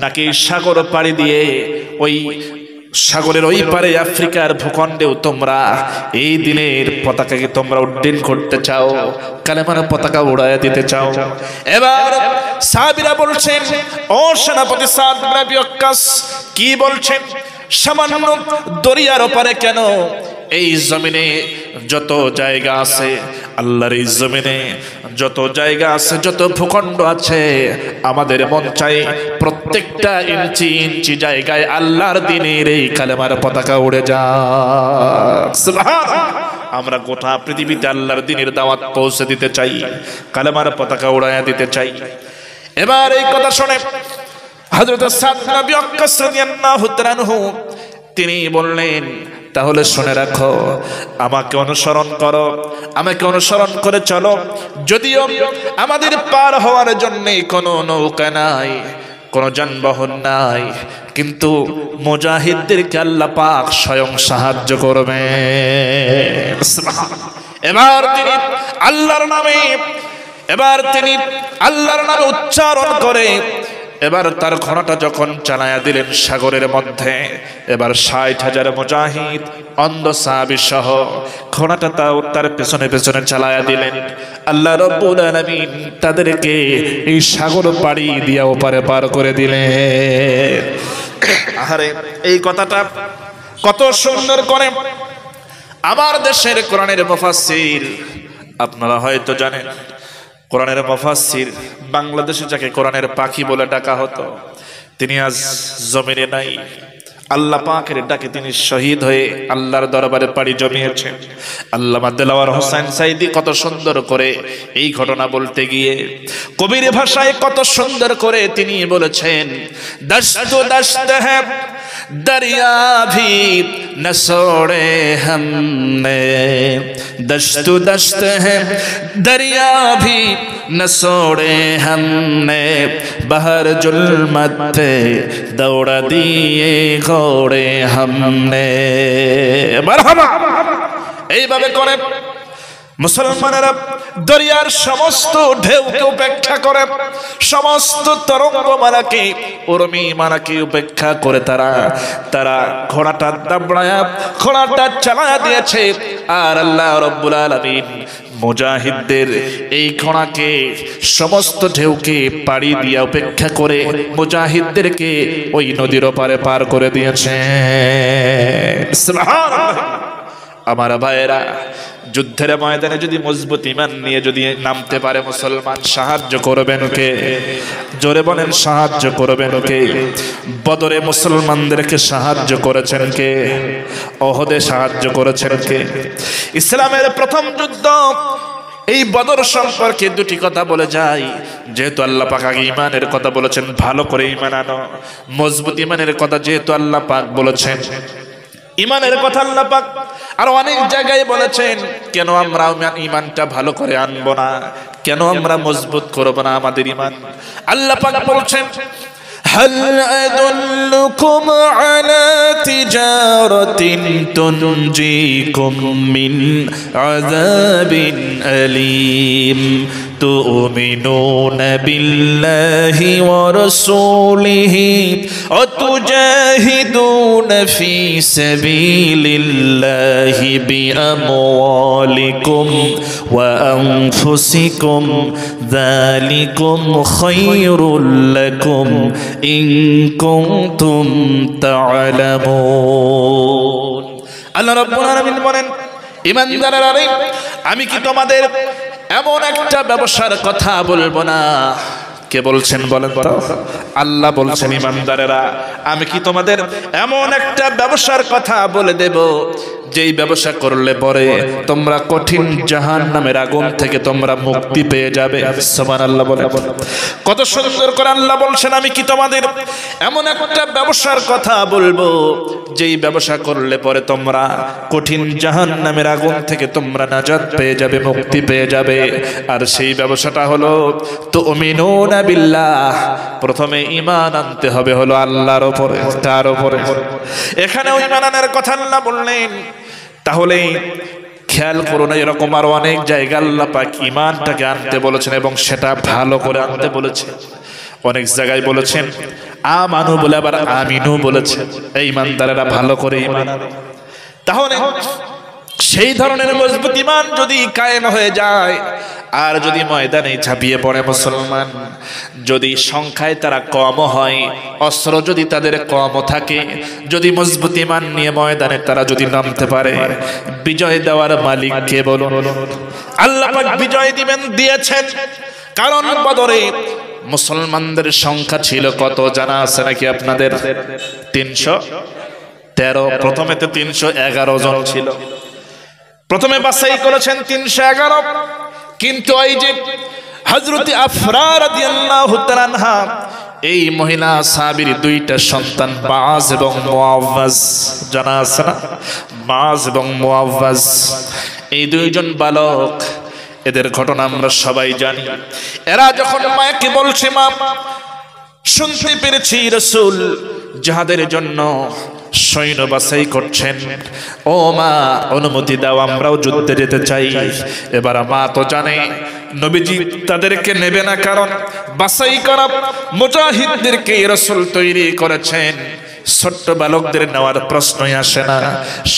নাকি সাগর পাড়ি দিয়ে ওই সাগরের ওই পারে আফ্রিকার ভূখণ্ডেও তোমরা এই দিনের পতাকাকে তোমরা উড্ডীন করতে চাও, কালেমার পতাকা উড়াইয়া দিতে চাও? এবার সাহাবীরা বলছেন, ও সেনাপতি সাদ বিন আবি ওয়াক্কাস, কি বলছেন? সামান্য দরিয়ার ওপারে কেন, এই জমিনে যত জায়গা আছে, আল্লাহর এই জমিনে যত জায়গা আছে, যত ভূখণ্ড আছে, আমাদের মন চাই প্রত্যেকটা ইঞ্চি ইঞ্চি জায়গায় আল্লাহর দ্বীনের এই কালেমার পতাকা উড়ে যাক। সুবহানাল্লাহ। আমরা গোটা পৃথিবীতে আল্লাহর দ্বীনের দাওয়াত পৌঁছে দিতে চাই, কালেমার পতাকা উড়াইয়া দিতে চাই। এবার এই কথা শুনে হযরত সাদ বিন আবি ওয়াক্কাস রাদিয়াল্লাহু তাআলা আনহু তিনি বললেন, তাহলে শুনে রাখো, আমাকে অনুসরণ করো, আমাকে অনুসরণ করে চলো। যদিও আমাদের পার হওয়ার জন্য কোনো নৌকা নাই, কোনো যানবাহন নাই, কিন্তু মুজাহিদদেরকে আল্লাহ পাক স্বয়ং সাহায্য করবে। এবার তিনি আল্লাহর নামে উচ্চারণ করে এবার তার ঘোড়াটা যখন চালায়া দিলেন সাগরের মধ্যে, এবার 60,000 মুজাহিদ অন্ধ সাহাবী সহ ঘোড়াটা তার পেছনে পেছনে চালায়া দিলেন। আল্লাহ রাব্বুল আলামিন তাদেরকে এই সাগর পাড়ি দিয়া ওপারে পার করে দিলেন। আরে এই কথাটা কত সুন্দর করে আমার দেশের কোরআনের মুফাসসির, আপনারা হয়তো জানেন কোরআনের মুফাসসির, বাংলাদেশে যাকে কোরআনের পাখি বলে ডাকা হতো, তিনি আজ জমিনে নাই। আল্লাহ পাকের ডাকে তিনি শহীদ হয়ে আল্লাহর দরবারে পাড়ি জমিয়েছেন। আল্লামা দেলাওয়ার হোসেন সাইদি কত সুন্দর করে এই ঘটনা বলতে গিয়ে কবির ভাষায় কত সুন্দর করে তিনি বলেছেন, দশত দশত হ্যাঁ दरिया भी न छोड़े हमने, दश्त दश्त है दरिया भी न छोड़े हमने, बहर जुल्मत पे दौड़ा दिए घोड़े हमने। मरहबा। এইভাবে করে মুসলমানেরা দরিয়ার সমস্ত ঢেউকে উপেক্ষা করে, সমস্ত তরঙ্গমালাকে উর্মিমালাকে উপেক্ষা করে তারা ঘোড়াটা দাবড়ায়া ঘোড়াটা চালায়া দিয়েছে। আর আল্লাহ রাব্বুল আলামিন মুজাহিদদের এই ঘোড়াকে সমস্ত ঢেউকে পাড়ি দিয়া উপেক্ষা করে মুজাহিদদেরকে ওই নদীর ওপারে পার করে দিয়েছে। সুবহানাল্লাহ। আমার ভাইয়েরা, যুদ্ধের ময়দানে যদি মজবুত ঈমান নিয়ে যদি নামতে পারে মুসলমান, সাহায্য করবেন কে? জোরে বলেন, সাহায্য করবেন কে? বদরে মুসলমানদেরকে সাহায্য করেছেন কে? ওহদে সাহায্য করেছেন কে? ইসলামের প্রথম যুদ্ধ এই বদর সম্পর্কে দুটি কথা বলে যায়। যেহেতু আল্লাহ পাক আগে ঈমানের কথা বলেছেন, ভালো করে ঈমান আনো, মজবুত ঈমানের কথা যেহেতু আল্লাহ পাক বলেছেন, ঈমানের কথা আল্লাহ পাক আর অনেক জায়গায় বলেছেন, কেন আমরা ঈমানটা ভালো করে আনবো না, কেন আমরা মজবুত করব না আমাদের ঈমান? আল্লাহ পাক বলছেন, হাল আদুল্লুকুম আলা তিজারাতিন তুনজিকুম মিন আযাবিন আলীম তুমিনুনা বিল্লাহি ওয়া রাসূলিহি ওয়া তুজাহিদুনা ফি সাবিলিল্লাহি বিআমওয়ালিকুম ওয়া আনফুসিকুম যালিকুম খায়রুল লাকুম ইন কুনতুম তা'লামুন। আল্লাহ রাব্বুল আলামিন বলেন, ঈমানদারেরা, আমি কি তোমাদের এমন একটা ব্যবসার কথা বলবো না? কে বলছেন বলেন তো? আল্লাহ বলছেন, ঈমানদারেরা, আমি কি তোমাদের এমন একটা ব্যবসার কথা বলে দেব যেই ব্যবসা করলে পরে তোমরা কঠিন জাহান্নামের আগুন থেকে তোমরা মুক্তি পেয়ে যাবে। সুবহানাল্লাহ বলে। কত সুন্দর করে আল্লাহ বলছেন, আমি কি তোমাদের এমন একটা ব্যবসার কথা বলবো যেই ব্যবসা করলে পরে তোমরা কঠিন জাহান্নামের আগুন থেকে তোমরা নাজাত পেয়ে যাবে, মুক্তি পেয়ে যাবে। আর সেই ব্যবসাটা হলো তুমিনুনা বিল্লাহ, প্রথমে ঈমান আনতে হবে হলো আল্লাহর উপরে, তার উপরে। এখানে ঈমান আনার কথা আল্লাহ বললেন। তাহলে খেয়াল করুন, এরকম আরো অনেক জায়গা আল্লাহ পাক ঈমানটাকে আনতে বলেছেন এবং সেটা ভালো করে আনতে বলেছেন। অনেক জায়গায় বলেছেন আমানু বলে, আবার আমিনু বলেছেন। এই ঈমানদারেরা ভালো করে ঈমান আনো। তাহলে সেই ধরনের মজবুত ঈমান যদি কায়েম হয়ে যায়, আর যদি ময়দানে ঝাঁপিয়ে পড়ে মুসলমান, যদি সংখ্যায় তারা কম হয়, অস্ত্র যদি তাদের কম থাকে, যদি মজবুত ঈমান নিয়ে ময়দানে তারা যদি নামতে পারে, বিজয় দেওয়ার মালিক কে বলুন? আল্লাহ পাক বিজয় দিয়েছেন। কারণ বদরে মুসলমানদের সংখ্যা ছিল কত জানা আছে নাকি আপনাদের? 313। প্রথমে তো 311 জন ছিল, প্রথমে বাছাই করেছেন 311। কিন্তু এই যে হযরত আফরা রাদিয়াল্লাহু তাআলা আনহা, এই মহিলা সাহাবীর দুইটা সন্তান বাজ এবং মুআওয়াজ, জানা আছে না? বাজ এবং মুআওয়াজ, এই দুইজন বালক, এদের ঘটনা আমরা সবাই জানি। এরা যখন মাকে বলছে, মা শুনতে পেরেছি রাসূল জিহাদের জন্য সৈন্য বাছাই করছেন, ও মা অনুমতি দাও আমরাও যুদ্ধে যেতে চাই। এবার মা তো জানে নবীজি তাদেরকে নেবে না, কারণ বাছাই করা মুজাহিদদেরকে রাসূল তৈরি করেছেন, ছোট্ট বালকদের নেওয়ার প্রশ্নই আসে না।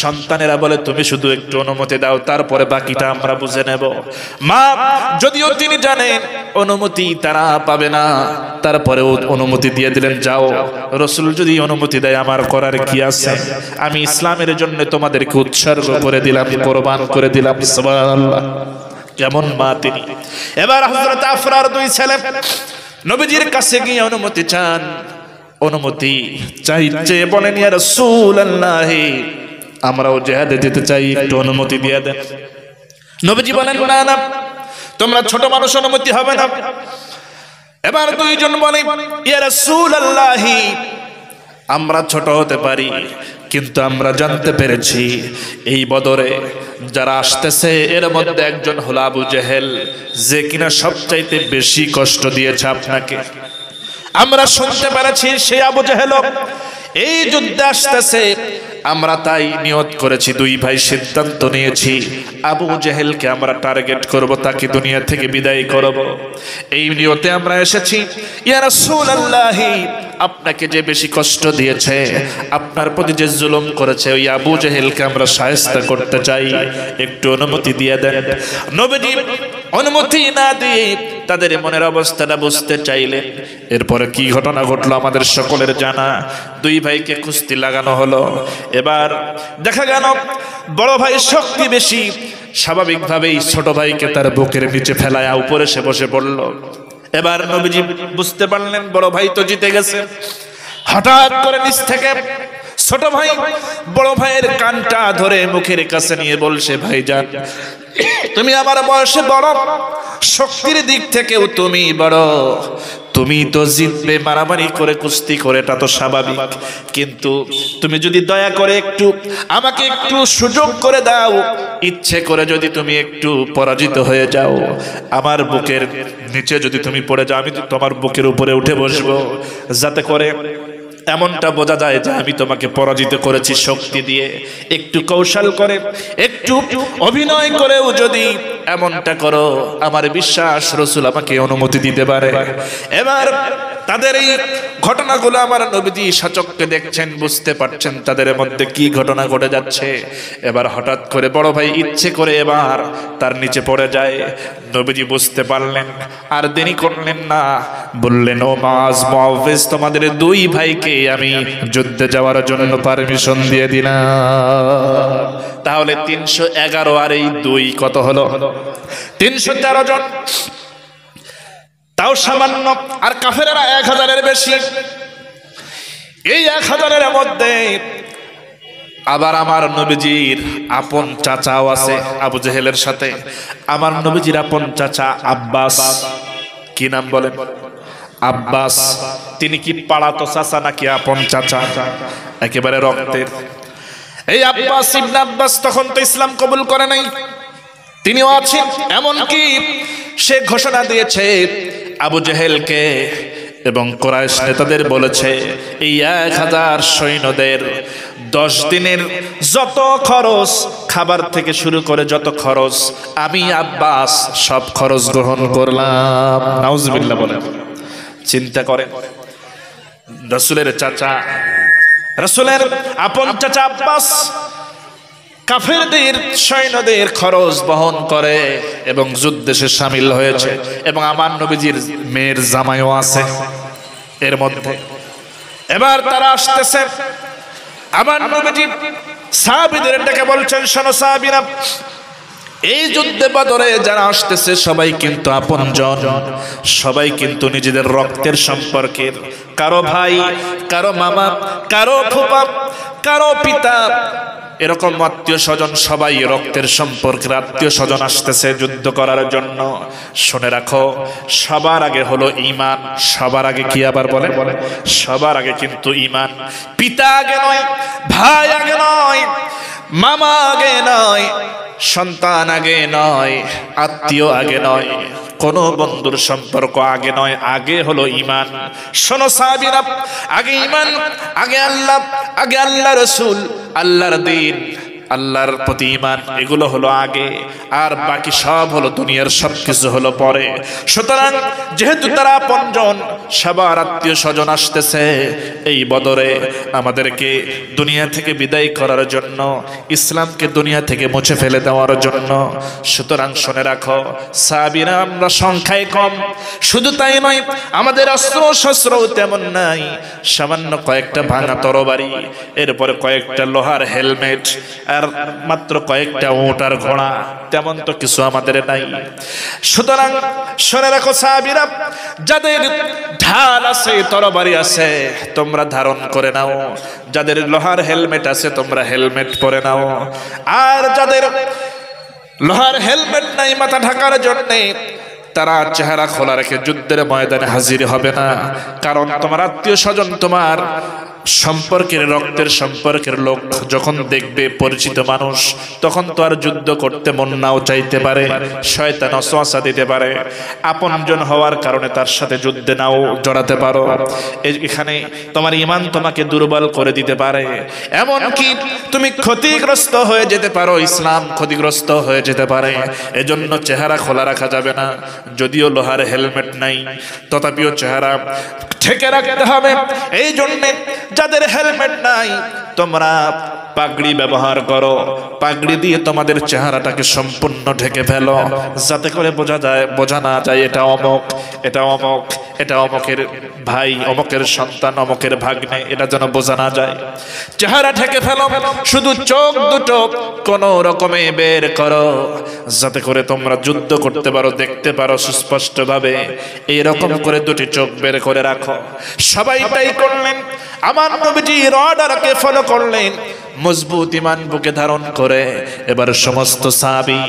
সন্তানেরা বলে তুমি শুধু একটু অনুমতি দাও, তারপরে বাকিটা আমরা বুঝে নেব। মা যদিও তিনি জানেন অনুমতি তারা পাবে না, তারপরেও অনুমতি দিয়ে দিলেন, যাও, রাসূল যদি অনুমতি দেয় আমার করার কি আছে, আমি ইসলামের জন্য তোমাদেরকে উৎসর্গ করে দিলাম, কোরবান করে দিলাম। সুবহানাল্লাহ, কেমন মা তিনি। এবার হযরত আফরার দুই ছেলে নবীজির কাছে গিয়ে অনুমতি চান। অনুমতি চাইছে, বলেন ইয়া রাসূলুল্লাহ আমরাও জিহাদে যেতে চাই, একটু অনুমতি দিয়ে দেন। নবীজি বলেন না না, তোমরা ছোট মানুষ, অনুমতি হবে না। এবার দুইজন বলে ইয়া রাসূলুল্লাহ আমরা ছোট হতে পারি, কিন্তু আমরা জানতে পেরেছি এই বদরে যারা আসতেছে এর মধ্যে একজন হলো আবু জেহেল, যে কিনা সবচাইতে বেশি কষ্ট দিয়েছে আপনাকে। আমরা শুনতে পেরেছি সে আবু জেহেল এই যুদ্ধে আসতেছে, আমরা তাই নিয়ত করেছি, দুই ভাই সিদ্ধান্ত নিয়েছি আবু জেহেলকে আমরা টার্গেট করব, তাকে দুনিয়া থেকে বিদায় করব। এই নিয়তে আমরা এসেছি। ইয়া রাসূলুল্লাহ আপনাকে যে বেশি কষ্ট দিয়েছে, আপনার প্রতি যে জুলুম করেছে, ওই আবু জেহেলকে আমরা শায়েস্তা করতে চাই, একটু অনুমতি দিয়ে দেন। নবীজি অনুমতি না দিয়ে তাদের মনের অবস্থাটা বুঝতে চাইলেন। এরপরে কি ঘটনা ঘটলো আমাদের সকলের জানা। দুই ভাইকে কুস্তি লাগানো হলো। এবার দেখা গেল বড় ভাই শক্তি বেশি, স্বাভাবিকভাবেই ছোট ভাইকে তার বুকের নিচে ফেলায় উপরে সে বসে পড়ল। এবার নবীজি বুঝতে পারলেন বড় ভাই তো জিতে গেছে। হঠাৎ করে নিচ থেকে ছোট ভাই বড় ভাইয়ের কানটা ধরে মুখের কাছে নিয়ে বলছে, ভাইজান তুমি আমার বয়সে বড়, শক্তির দিক থেকেও তুমি বড়, তুমি তো জিতবে মারামারি করে কুস্তি করে, এটা তো স্বাভাবিক, কিন্তু তুমি যদি দয়া করে একটু আমাকে একটু সুযোগ করে দাও, ইচ্ছে করে যদি তুমি একটু পরাজিত হয়ে যাও, আমার বুকের নিচে যদি তুমি পড়ে যাও, আমি তোমার বুকের উপরে উঠে বসবো, যাতে করে এমনটা বোঝা যায় যে আমি তোমাকে পরাজিত করেছি শক্তি দিয়ে। একটু কৌশল করে, একটু অভিনয় করেও যদি এমনটা করো, আমার বিশ্বাস রাসূল আমাকে অনুমতি দিতে পারে। এবার তাদের এই ঘটনাগুলো আমার নবীজি সচক্ষে দেখছেন, বুঝতে পারছেন তাদের মধ্যে কি ঘটনা ঘটে যাচ্ছে। এবার হঠাৎ করে বড় ভাই ইচ্ছে করে এবার তার নিচে পড়ে যায়। নবীজি বুঝতে পারলেন, আর দেরি করলেন না, বললেন ও মাজ মুআওয়িজ তোমাদের দুই ভাইকে আমি যুদ্ধে যাওয়ার জন্য পারমিশন দিয়ে দিলাম। তাহলে 311 আর এই 2 কত হলো? 313 জন, তাও সামান্য। আর কাফেরেরা 1000-এর বেশি। এই 1000-এর মধ্যে আবার আমার নবীজির আপন চাচাও আছে আবু জেহেলের সাথে। আমার নবীজির আপন চাচা আব্বাস, কি নাম বলেন? আব্বাস। তিনি কি পাড়াতো চাচা নাকি আপন চাচা? একেবারে রক্তের। এই আব্বাস ইবনে আব্বাস তখন তো ইসলাম কবুল করে নাই, তিনিও আছেন। এমনকি সে ঘোষণা দিয়েছে আবু জেহেলকে এবং কুরাইশ নেতাদের বলেছে, এই 1000 সৈন্যদের 10 দিনের যত খরচ, খাবার থেকে শুরু করে যত খরচ, আমি আব্বাস সব খরচ গ্রহণ করলাম। নাউজুবিল্লাহ বলেন। চিন্তা করেন, রাসূলের চাচা, রাসূলের আপন চাচা আব্বাস কাফেরদের সৈন্যদের খরচ বহন করে এবং যুদ্ধে সে শামিল হয়েছে, এবং আমার নবীজির মেয়ের জামাইও আছে এর মধ্যে। এবার তারা আসতেছে, আমার নবীজি সাহাবীদের ডেকে বলছেন, শোনো সাহাবীরা, এই যুদ্ধে বদরে যারা আসতেছে সবাই কিন্তু আপনজন, সবাই কিন্তু নিজেদের রক্তের সম্পর্কের, কারো ভাই, কারো মামা, কারো ফুপা, কারো পিতা, এরকম আত্মীয় স্বজন, সবাই রক্তের সম্পর্কের আত্মীয় স্বজন আসতেছে যুদ্ধ করার জন্য। শুনে রাখো, সবার আগে হলো ঈমান। সবার আগে কি আবার বলে? সবার আগে কিন্তু ঈমান। পিতা আগে নয়, ভাই আগে নয়, মামা আগে নয়, সন্তান আগে নয়, আত্মীয় আগে নয়, কোন বন্ধুর সম্পর্ক আগে নয়, আগে হলো ঈমান। শোনো সাহাবীরা, আগে ঈমান, আগে আল্লাহ, আগে আল্লাহ রাসূল, আল্লাহর দ্বীন, আল্লাহর প্রতি ঈমান, এগুলো হলো আগে, আর বাকি সব হলো দুনিয়ার সবকিছু হলো পরে। সুতরাং যেহেতু তারা আপনজন, সবার আত্মীয় স্বজন আসতেছে এই বদরে আমাদেরকে দুনিয়া থেকে বিদায় করার জন্য, ইসলামকে দুনিয়া থেকে মুছে ফেলে দেওয়ার জন্য। সুতরাং শুনে রাখো সাহাবীরা, আমরা সংখ্যায় কম, শুধু তাই নয় আমাদের অস্ত্র শস্ত্রও তেমন নাই, সামান্য কয়েকটা ভাঙা তরবারি, এরপরে কয়েকটা লোহার হেলমেট, আর মাত্র কয়েকটা উট আর ঘোড়া, তেমন তো কিছু আমাদের নাই। সুতরাং শুনে রাখো সাহাবীরা, যাদের ঢাল আছে, তরবারি আছে, তোমরা ধারণ করে নাও, যাদের লোহার হেলমেট আছে তোমরা হেলমেট পরে নাও, আর যাদের লোহার হেলমেট নাই মাথা ঢাকার জন্য, তারা চেহারা খোলা রেখে যুদ্ধের ময়দানে হাজির হবে না। কারণ তোমার আত্মীয় স্বজন, তোমার সম্পর্কের, রক্তের সম্পর্কের লোক যখন দেখবে পরিচিত মানুষ, তখন তো আর যুদ্ধ করতে মন নাও চাইতে পারে, শয়তান ওয়াসওয়াসা দিতে পারে, আপনজন হওয়ার কারণে তার সাথে যুদ্ধে নাও জড়াতে পারো। এখানে তোমার ঈমান তোমাকে দুর্বল করে দিতে পারে, এমনকি তুমি ক্ষতিগ্রস্ত হয়ে যেতে পারো, ইসলাম ক্ষতিগ্রস্ত হয়ে যেতে পারে। এজন্য চেহারা খোলা রাখা যাবে না। যদিও লোহার হেলমেট নাই, তথাপিও চেহারা ঢেকে রাখতে হবে। এই জন্য যাদের হেলমেট নাই তোমরা পাগড়ি ব্যবহার করো, পাগড়ি দিয়ে তোমাদের চেহারাটাকে সম্পূর্ণ ঢেকে ফেলো, যাতে করে বোঝা না যায় এটা অমুক, এটা অমুক, এটা অমুকের ভাই, অমুকের সন্তান, অমুকের ভাগ্নে, এটা যেন বোঝা না যায়। চেহারা ঢেকে ফেলো, শুধু চোখ দুটো কোন রকমে বের করো, যাতে করে তোমরা যুদ্ধ করতে পারো, দেখতে পারো সুস্পষ্ট ভাবে। এইরকম করে দুটি চোখ বের করে রাখো। সবাই তাই করলেন, আমার নবীজির অর্ডারকে ফলো করলেন, মজবুত ঈমান বুকে ধারণ করে। এবার সমস্ত সাহাবী,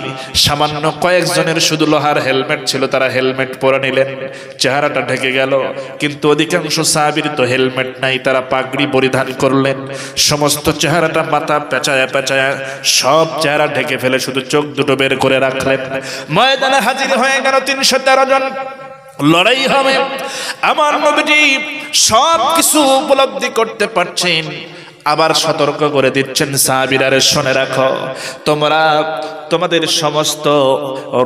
সামান্য কয়েকজনের শুধু লোহার হেলমেট ছিল, তারা হেলমেট পরে নিলেন, চেহারাটা ঢেকে গেল। কিন্তু অধিকাংশ সাহাবীর তো হেলমেট নাই, তারা পাগড়ি পরিধান করলেন, সমস্ত চেহারাটা মাথা পেঁচায়া পেঁচায়া সব চেহারা ঢেকে ফেলে শুধু চোখ দুটো বের করে রাখলেন। ময়দানে হাজির হয়ে গেল 313 জন। লড়াই হবে। আমার নবীজি সব কিছু উপলব্ধি করতে পারছেন, আবার সতর্ক করে দিচ্ছেন সাহাবীরা, শুনে রাখো তোমরা তোমাদের সমস্ত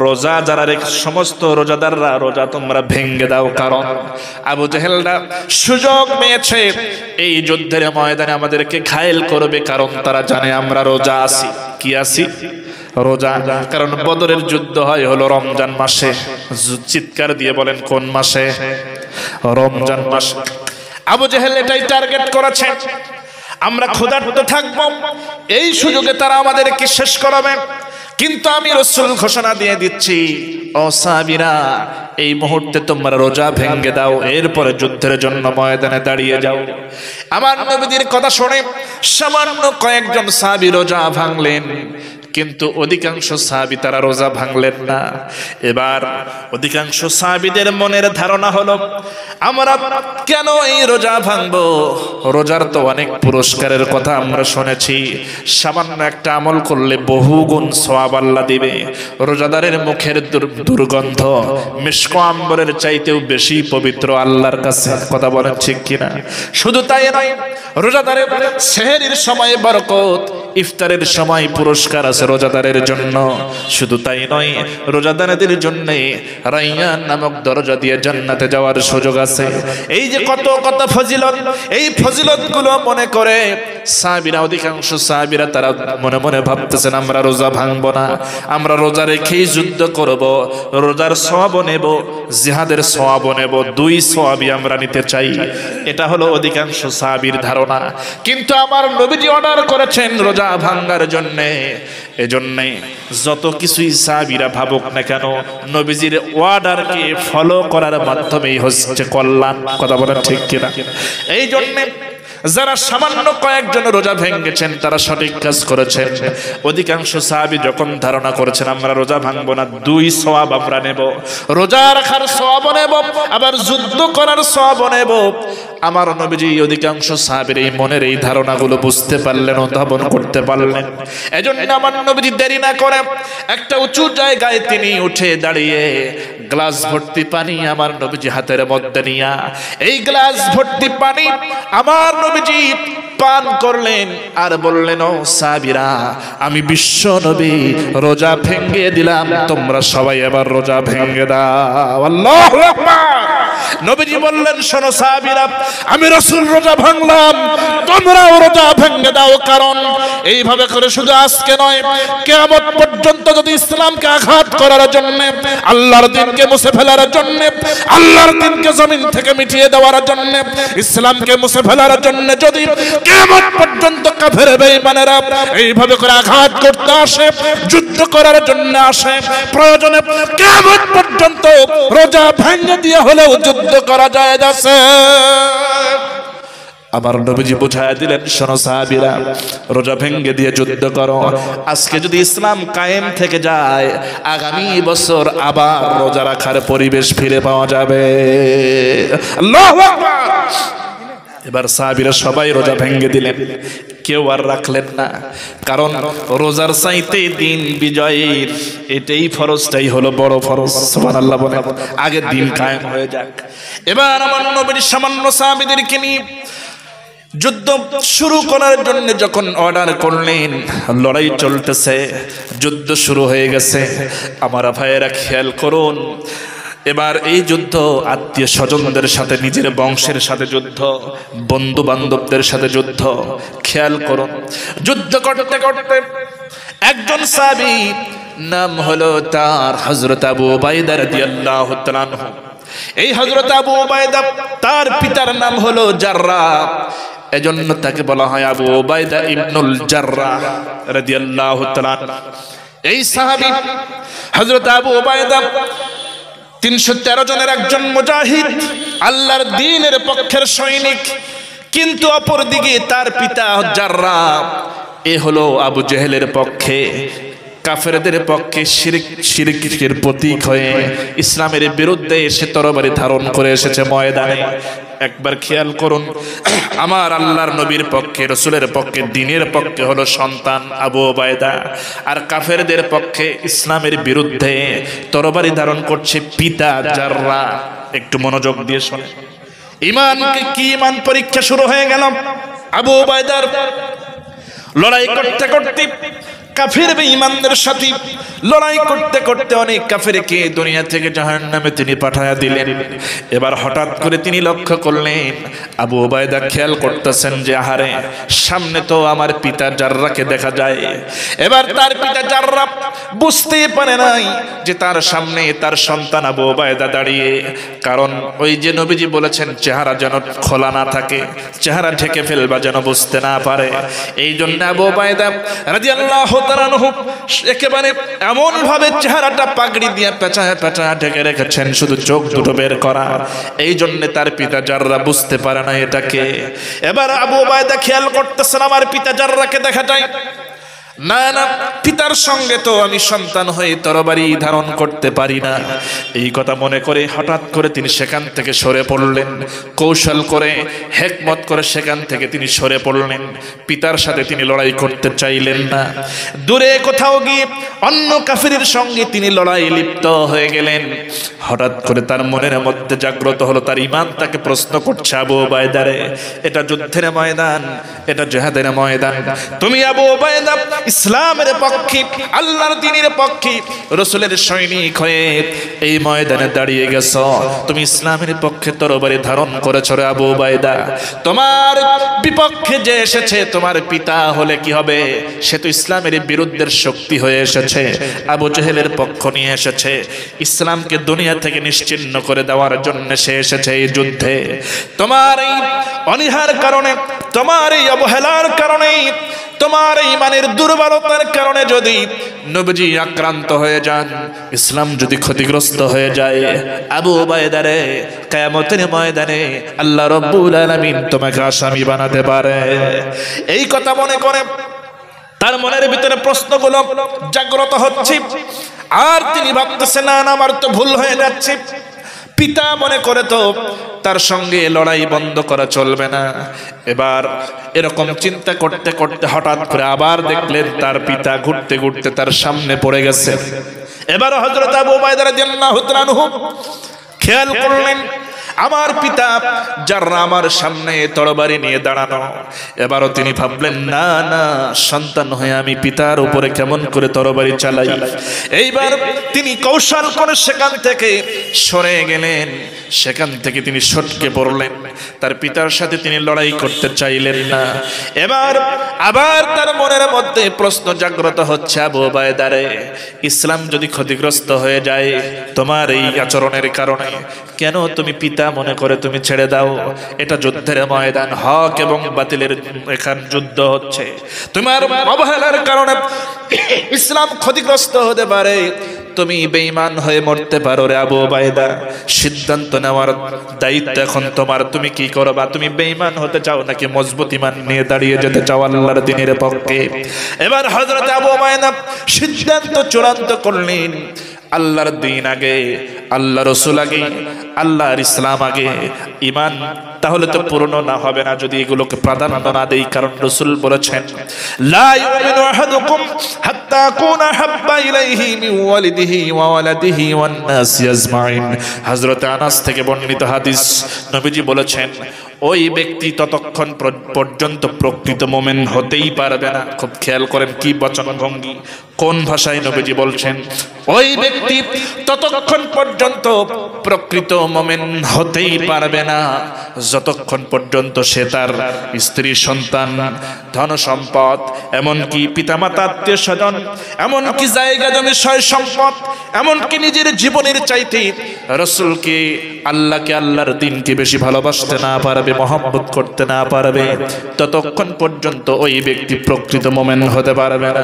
রোজা যারা সমস্ত রোজাদাররা রোজা তোমরা ভেঙে দাও। কারণ আবু জেহেলরা সুযোগ পেয়েছে এই যুদ্ধের ময়দানে আমাদেরকে ঘায়েল করবে, কারণ তারা জানে আমরা রোজা আছি। কি আছি? রোজা। কারণ বদরের যুদ্ধ হয় হলো রমজান মাসে। চিৎকার দিয়ে বলেন কোন মাসে? রমজান মাসে। আবু জেহেল এটাই টার্গেট করেছে, আমরা ক্ষুধার্ত থাকবো, এই সুযোগে তারা আমাদেরকে শেষ করাবে। কিন্তু আমি রাসূল ঘোষণা দিয়ে দিচ্ছি, ও সাহাবীরা, এই মুহূর্তে তোমরা রোজা ভেঙে দাও, এরপরে যুদ্ধের জন্য ময়দানে দাঁড়িয়ে যাও। আমার নবীর কথা শুনে সামান্য কয়েকজন সাহাবী রোজা ভাঙলেন, কিন্তু অধিকাংশ সাহাবী তারা রোজা ভাঙলেন না। এবার অধিকাংশ সাহাবীদের মনের ধারণা হলো, আমরা কেন এই রোজা ভাঙবো? রোজার তো অনেক পুরস্কারের কথা আমরা শুনেছি, সামান্য একটা আমল করলে বহু গুণ সওয়াব আল্লাহ দিবে। রোজাদারের মুখের দুর্গন্ধ মিশক আম্বরের চাইতেও বেশি পবিত্র আল্লাহর কাছে। কথা বলেন ঠিক কিনা? শুধু তাই নয়, রোজাদারের সেহরির সময় বরকত, ইফতারের সময় পুরস্কার আছে রোজাদারের জন্য। শুধু তাই নয়, রোজাদারদের জন্য রায়্যান নামক দরজা দিয়ে জান্নাতে যাওয়ার সুযোগ আছে। এই যে কত কত ফজিলত, এই ফজিলতগুলো মনে করে সাহাবীরা, অধিকাংশ সাহাবীরা তারা মনে মনে ভাবতেছেন, আমরা রোজা ভাঙবো না, আমরা রোজা রেখেই যুদ্ধ করব, রোজার সওয়াবও নেব, জিহাদের সওয়াবও নেব, দুই সওয়াবই আমরা নিতে চাই। এটা হলো অধিকাংশ সাহাবীর ধারণা। কিন্তু আমার নবীজি অর্ডার করেছেন রোজা ভাঙার জন্য। এজন্য যত কিছুই সাহাবীরা ভাবুক না কেন, নবীজির অর্ডারকে ফলো করার মাধ্যমেই হচ্ছে কল্যাণ। কথা বলেন ঠিক কিনা? এই জন্য যারা সামান্য কয়েকজন রোজা ভেঙেছেন তারা সঠিক কাজ করেছেন। অধিকাংশ সাহাবী যখন ধারণা করেছেন আমরা রোজা ভাঙবো না, 2 সওয়াব আমরা নেব, রোজা রাখার সওয়াব নেব, আবার যুদ্ধ করার সওয়াব নেব। আমার নবীজি অধিকাংশ সাহাবীর এই মনের এই ধারণাগুলো বুঝতে পারলেন, অনুধাবন করতে পারলেন। এজন্য আমার নবীজি দেরি না করে একটা উঁচু জায়গায় তিনি উঠে দাঁড়িয়ে গ্লাস ভর্তি পানি আমার নবীজি হাতের মধ্যে নিয়া এই গ্লাস ভর্তি পানি আমার নবীজি পান করলেন আর বললেন, ও সাহাবীরা, আমি বিশ্ব নবী রোজা ভেঙে দিলাম, তোমরা সবাই এবার রোজা ভেঙে দাও। আল্লাহু আকবার। নবীজি বললেন, শোনো সাহাবীরা, আমি রাসূল রোজা ভাঙলাম, তোমরাও রোজা ভেঙে দাও। কারণ এইভাবে করে শুধু আজকে নয়, কিয়ামত পর্যন্ত যদি ইসলামকে আঘাত করার জন্য, আল্লাহর দ্বীনকে মুছে ফেলার জন্য, আল্লাহর দ্বীনকে জমিন থেকে মিটিয়ে দেওয়ার জন্য, ইসলামকে মুছে ফেলার জন্য যদি কিয়ামত পর্যন্ত কাফের বেঈমানেরা এইভাবে করে আঘাত করতে আসে, যুদ্ধ করার জন্য আসে, প্রয়োজনে কিয়ামত পর্যন্ত রোজা ভেঙে দিয়ে হলেও যুদ্ধ করা যায় যাচ্ছে। আমার নবীজি বুঝায় দিলেন, শোনো সাহাবীরা, রোজা ভেঙে দিয়ে যুদ্ধ করো। আজকে যদি ইসলাম কায়েম থেকে যায়, আগামী বছর আবার রোজা রাখার পরিবেশ ফিরে পাওয়া যাবে। আল্লাহু আকবার। এবার সাহাবীরা সবাই রোজা ভেঙে দিলেন, কেউ আর রাখলেন না। কারণ রোজার চাইতে দিন বিজয়ের এটাই ফরজটাই হলো বড় ফরজ। সুবহানাল্লাহ বলে আগে দিন কায়েম হয়ে যাক। এবার আমার নবীর সামান্য সাহাবীদেরকে নিয়ে যুদ্ধ শুরু করার জন্য যখন অর্ডার করলেন, লড়াই চলতেছে, যুদ্ধ শুরু হয়ে গেছে। আমার ভাইয়েরা খেয়াল করুন, এবার এই যুদ্ধ আত্মীয় স্বজনদের সাথে, নিজের বংশের সাথে যুদ্ধ, বন্ধু বান্ধবদের সাথে যুদ্ধ। খেয়াল করুন, যুদ্ধ করতে করতে একজন সাহাবী, নাম হলো তার হযরত আবু উবাইদা রাদিয়াল্লাহু তাআলা আনহু। এই হযরত আবু উবাইদা, তার পিতার নাম হলো জাররাহ, এজন্য তাকে বলা হয় আবু উবাইদা ইবনুল জাররাহ রাদিয়াল্লাহু তাআলা। এই সাহাবী হযরত আবু উবাইদা 313 জনের একজন মুজাহিদ, আল্লাহর দ্বীনের পক্ষের সৈনিক। কিন্তু অপরদিকে তার পিতা জাররাহ, এ হলো আবু জেহেলের পক্ষে, কাফেরদের পক্ষে শিরকের প্রতীক হয়ে ইসলামের বিরুদ্ধে এসে তরবারি ধারণ করে এসেছে ময়দানে। একবার খেয়াল করুন, আমার আল্লাহর নবীর পক্ষে, রাসূলের পক্ষে, দ্বীনের পক্ষে হলো সন্তান আবু উবাইদা, আর কাফেরদের পক্ষে ইসলামের বিরুদ্ধে তরবারি ধারণ করছে পিতা জাররাহ। একটু মনোযোগ দিয়ে শুনে, ঈমানকে কি ঈমান পরীক্ষা শুরু হয়ে গেল। আবু উবাইদার লড়াই করতে করতে কাফের বেঈমানদের সাথে লড়াই করতে করতে অনেক কাফেরকে দুনিয়া থেকে জাহান্নামে তিনি পাঠায়া দিলেন। এবার হঠাৎ করে তিনি লক্ষ্য করলেন, আবু উবাইদা খেয়াল করতেছেন যে আহারে, সামনে তো আমার পিতা জাররাহকে দেখা যায়। এবার তার পিতা জাররাহ বুঝতে পারে নাই যে তার সামনে তার সন্তান আবু উবাইদা দাঁড়িয়ে। কারণ ওই যে নবীজি বলেছেন, চেহারা যেন খোলা না থাকে, চেহারা ঢেকে ফেলবা যেন বুঝতে না পারে। এই জন্য আবু উবাইদা রাদিয়াল্লাহু তাআলা আনহু একেবারে এমন ভাবে চেহারাটা পাগড়ি দিয়ে পেঁচায় পেঁচায় ঢেকে রেখেছেন, শুধু চোখ দুটো বের করা। এই জন্য তার পিতা জাররাহ বুঝতে পারে না এটাকে। এবার আবু উবাইদা খেয়াল করতেছেন, আমার পিতা জাররাহকে দেখা যায় না, না, পিতার সঙ্গে তো আমি সন্তান হয়ে তরবারি ধারণ করতে পারি না। এই কথা মনে করে হঠাৎ করে তিনি সেখান থেকে সরে পড়লেন, কৌশল করে, হিকমত করে সেখান থেকে তিনি সরে পড়লেন। পিতার সাথে তিনি লড়াই করতে চাইলেন না। দূরে কোথাও গিয়ে অন্য কাফিরের সঙ্গে তিনি লড়াই লিপ্ত হয়ে গেলেন। হঠাৎ করে তার মনের মধ্যে জাগ্রত হলো, তার ঈমান তাকে প্রশ্ন করছে, আবু উবাইদারে, এটা যুদ্ধের ময়দান, এটা জিহাদের ময়দান, তুমি আবু উবাইদা ইসলামের পক্ষে, আল্লাহর দ্বীনের পক্ষে, রাসূলের সৈনিক হয়ে এই ময়দানে দাঁড়িয়ে গেছো, তুমি ইসলামের পক্ষে তরবারি ধারণ করেছো রে আবু উবাইদা। তোমার বিপক্ষে যে এসেছে তোমার পিতা হলে কি হবে? সে তো ইসলামের বিরুদ্ধের শক্তি হয়ে এসেছে, আবু জেহেলের পক্ষ নিয়ে এসেছে, ইসলামকে দুনিয়া থেকে নিশ্চিহ্ন করে দেওয়ার জন্য সে এসেছে এই যুদ্ধে। তোমার এই অনীহার কারণে তোমার এই অবহেলার কারণে, তোমার ইমানের দুর্বলতার কারণে যদি নবীজি আক্রান্ত হয়ে যান, ইসলাম যদি ক্ষতিগ্রস্ত হয়ে যায়, আবু উবাইদা রে, কিয়ামতের ময়দানে আল্লাহ রাব্বুল আলামিন তোমাকে আসামি বানাতে পারে। এই কথা মনে করে তার মনের ভিতরে প্রশ্নগুলো জাগ্রত হচ্ছে, আর তিনি ভাবতেছেন না আমার তো ভুল হয়ে যাচ্ছে। পিতা মনে করে তো তার সঙ্গে লড়াই বন্ধ করা চলবে না। এবার এরকম চিন্তা করতে করতে হঠাৎ করে আবার দেখলেন তার পিতা ঘুরতে ঘুরতে তার সামনে পড়ে গেছে। এবার হযরত আবু উবাইদা রাদিয়াল্লাহু তাআলা আনহু খেয়াল করলেন আমার পিতা যারা আমার সামনে তরবারি নিয়ে দাঁড়ানো। এবারও তিনি ভাবলেন না না, সন্তান হয়ে আমি পিতার উপরে কেমন করে তরবারি চালাই। এইবার তিনি কৌশল করে সেখান থেকে সরে গেলেন, সেখান থেকে তিনি সটকে পড়লেন। তার পিতার সাথে তিনি লড়াই করতে চাইলেন না। এবার আবার তার মনের মধ্যে প্রশ্ন জাগ্রত হচ্ছে, আবু উবাইদা রে, ইসলাম যদি ক্ষতিগ্রস্ত হয়ে যায় তোমার এই আচরণের কারণে, কেন তুমি পিতা মনে করে তুমি ছেড়ে দাও? এটা যুদ্ধের ময়দান, হক এবং বাতিলের এখান যুদ্ধ হচ্ছে। তোমার অবহেলার কারণে ইসলাম ক্ষতিগ্রস্ত হতে পারে, তুমি বেঈমান হয়ে মরতে পারো রে আবু উবাইদা। সিদ্ধান্ত নেওয়ার দায়িত্ব এখন তোমার। তুমি কি করবা? তুমি বেঈমান হতে চাও নাকি মজবুত ঈমান নিয়ে দাঁড়িয়ে যেতে চাও আল্লাহর দ্বীনের পক্ষে? এবার হযরত আবু উবাইদা সিদ্ধান্ত চূড়ান্ত করলেন, আল্লাহর দ্বীন আগে, আল্লাহ রাসূল আগে, আল্লাহর ইসলাম আগে। ঈমান তাহলে তো পূর্ণ না হবে না যদি এগুলোকে প্রাধান্য না দেই। কারণ রাসূল বলেছেন, লা ইউমিনু আহাদুকুম হাত্তা কুনা হাব্বা ইলাইহি মিন ওয়ালিদিহি ওয়া ওয়ালাদিহি ওয়ান নাসি আজমাইন। হযরত আনাস থেকে বর্ণিত হাদিস, নবীজি বলেছেন ওই ব্যক্তি ততক্ষণ পর্যন্ত প্রকৃত মুমিন হতেই পারবে না। খুব খেয়াল করেন কি বচনভঙ্গি, কোন ভাষায় নবীজি বলছেন। ওই ব্যক্তি ততক্ষণ পর্যন্ত প্রকৃত মুমিন হতেই পারবে না যতক্ষণ পর্যন্ত সে তার স্ত্রী, সন্তান, ধন সম্পদ, এমনকি পিতামাতা, আত্মীয় স্বজন, এমনকি জায়গা জমি, সয় সম্পদ, এমনকি নিজের জীবনের চাইতে রাসূলকে, আল্লাহকে, আল্লাহর দ্বীনকে বেশি ভালোবাসতে না পারবে, মহব্বত করতে না পারবে, ততক্ষণ পর্যন্ত ওই ব্যক্তি প্রকৃত মুমিন হতে পারবে না।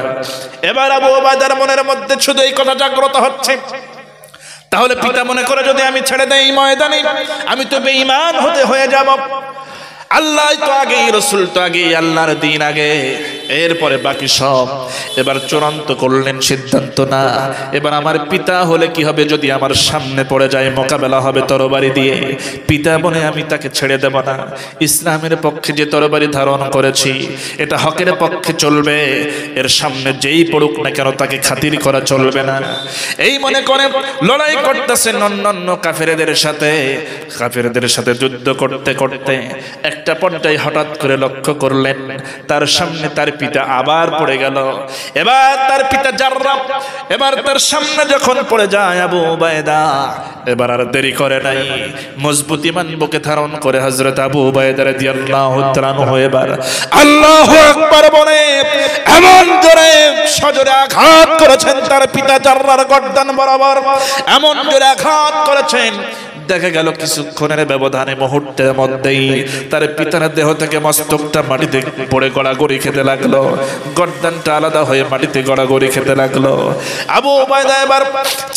এবার আবু উবাইদার মনের মধ্যে শুধু এই কথা জাগ্রত হচ্ছে, তাহলে পিতা মনে করে যদি আমি ছেড়ে দেই ময়দানে, আমি তো বেঈমান হয়ে যাব। আল্লাহ তো আগে, রাসূল তো আগে, আল্লাহর দ্বীন আগে, এরপরে বাকি সব। এবার চূড়ান্ত করলেন সিদ্ধান্ত, না এবার আমার পিতা হলে কি হবে যদি আমার সামনে পড়ে যায়, মোকাবেলা হবে তরবারি দিয়ে। পিতা বলে আমি তাকে ছেড়ে দেব না। ইসলামের পক্ষে যে তরবারি ধারণ করেছি এটা হকের পক্ষে চলবে, এর সামনে যেই পড়ুক না কেন তাকে খাতির করা চলবে না। এই মনে করে লড়াই করতেছেন অন্যান্য কাফেরদের সাথে যুদ্ধ করতে করতে একটা পর্যায়ে হঠাৎ করে লক্ষ্য করলেন তার সামনে তার পিতা আবার পড়ে গেল। এবার তার পিতা জাররা এবার তার সামনে যখন পড়ে যায় আবু উবাইদা, এবার আর দেরি করে নাই, মজবুত ঈমান বুকে ধারণ করে হযরত আবু উবাইদা রাদিয়াল্লাহু তাআলা আনহু এবার আল্লাহু আকবার বলে এমন জোরে সজোরে আঘাত করেছেন তার পিতা জাররার গর্দান বরাবর, এমন জোরে আঘাত করেছেন দেখা গেল কিছুক্ষণের ব্যবধানে, মুহূর্তের মধ্যেই তার পিতার দেহ থেকে মস্তকটা মাটিতে পড়ে গড়াগড়ি খেতে লাগলো, গর্দানটা আলাদা হয়ে মাটিতে গড়াগড়ি খেতে লাগলো। আবু উবাইদা এবার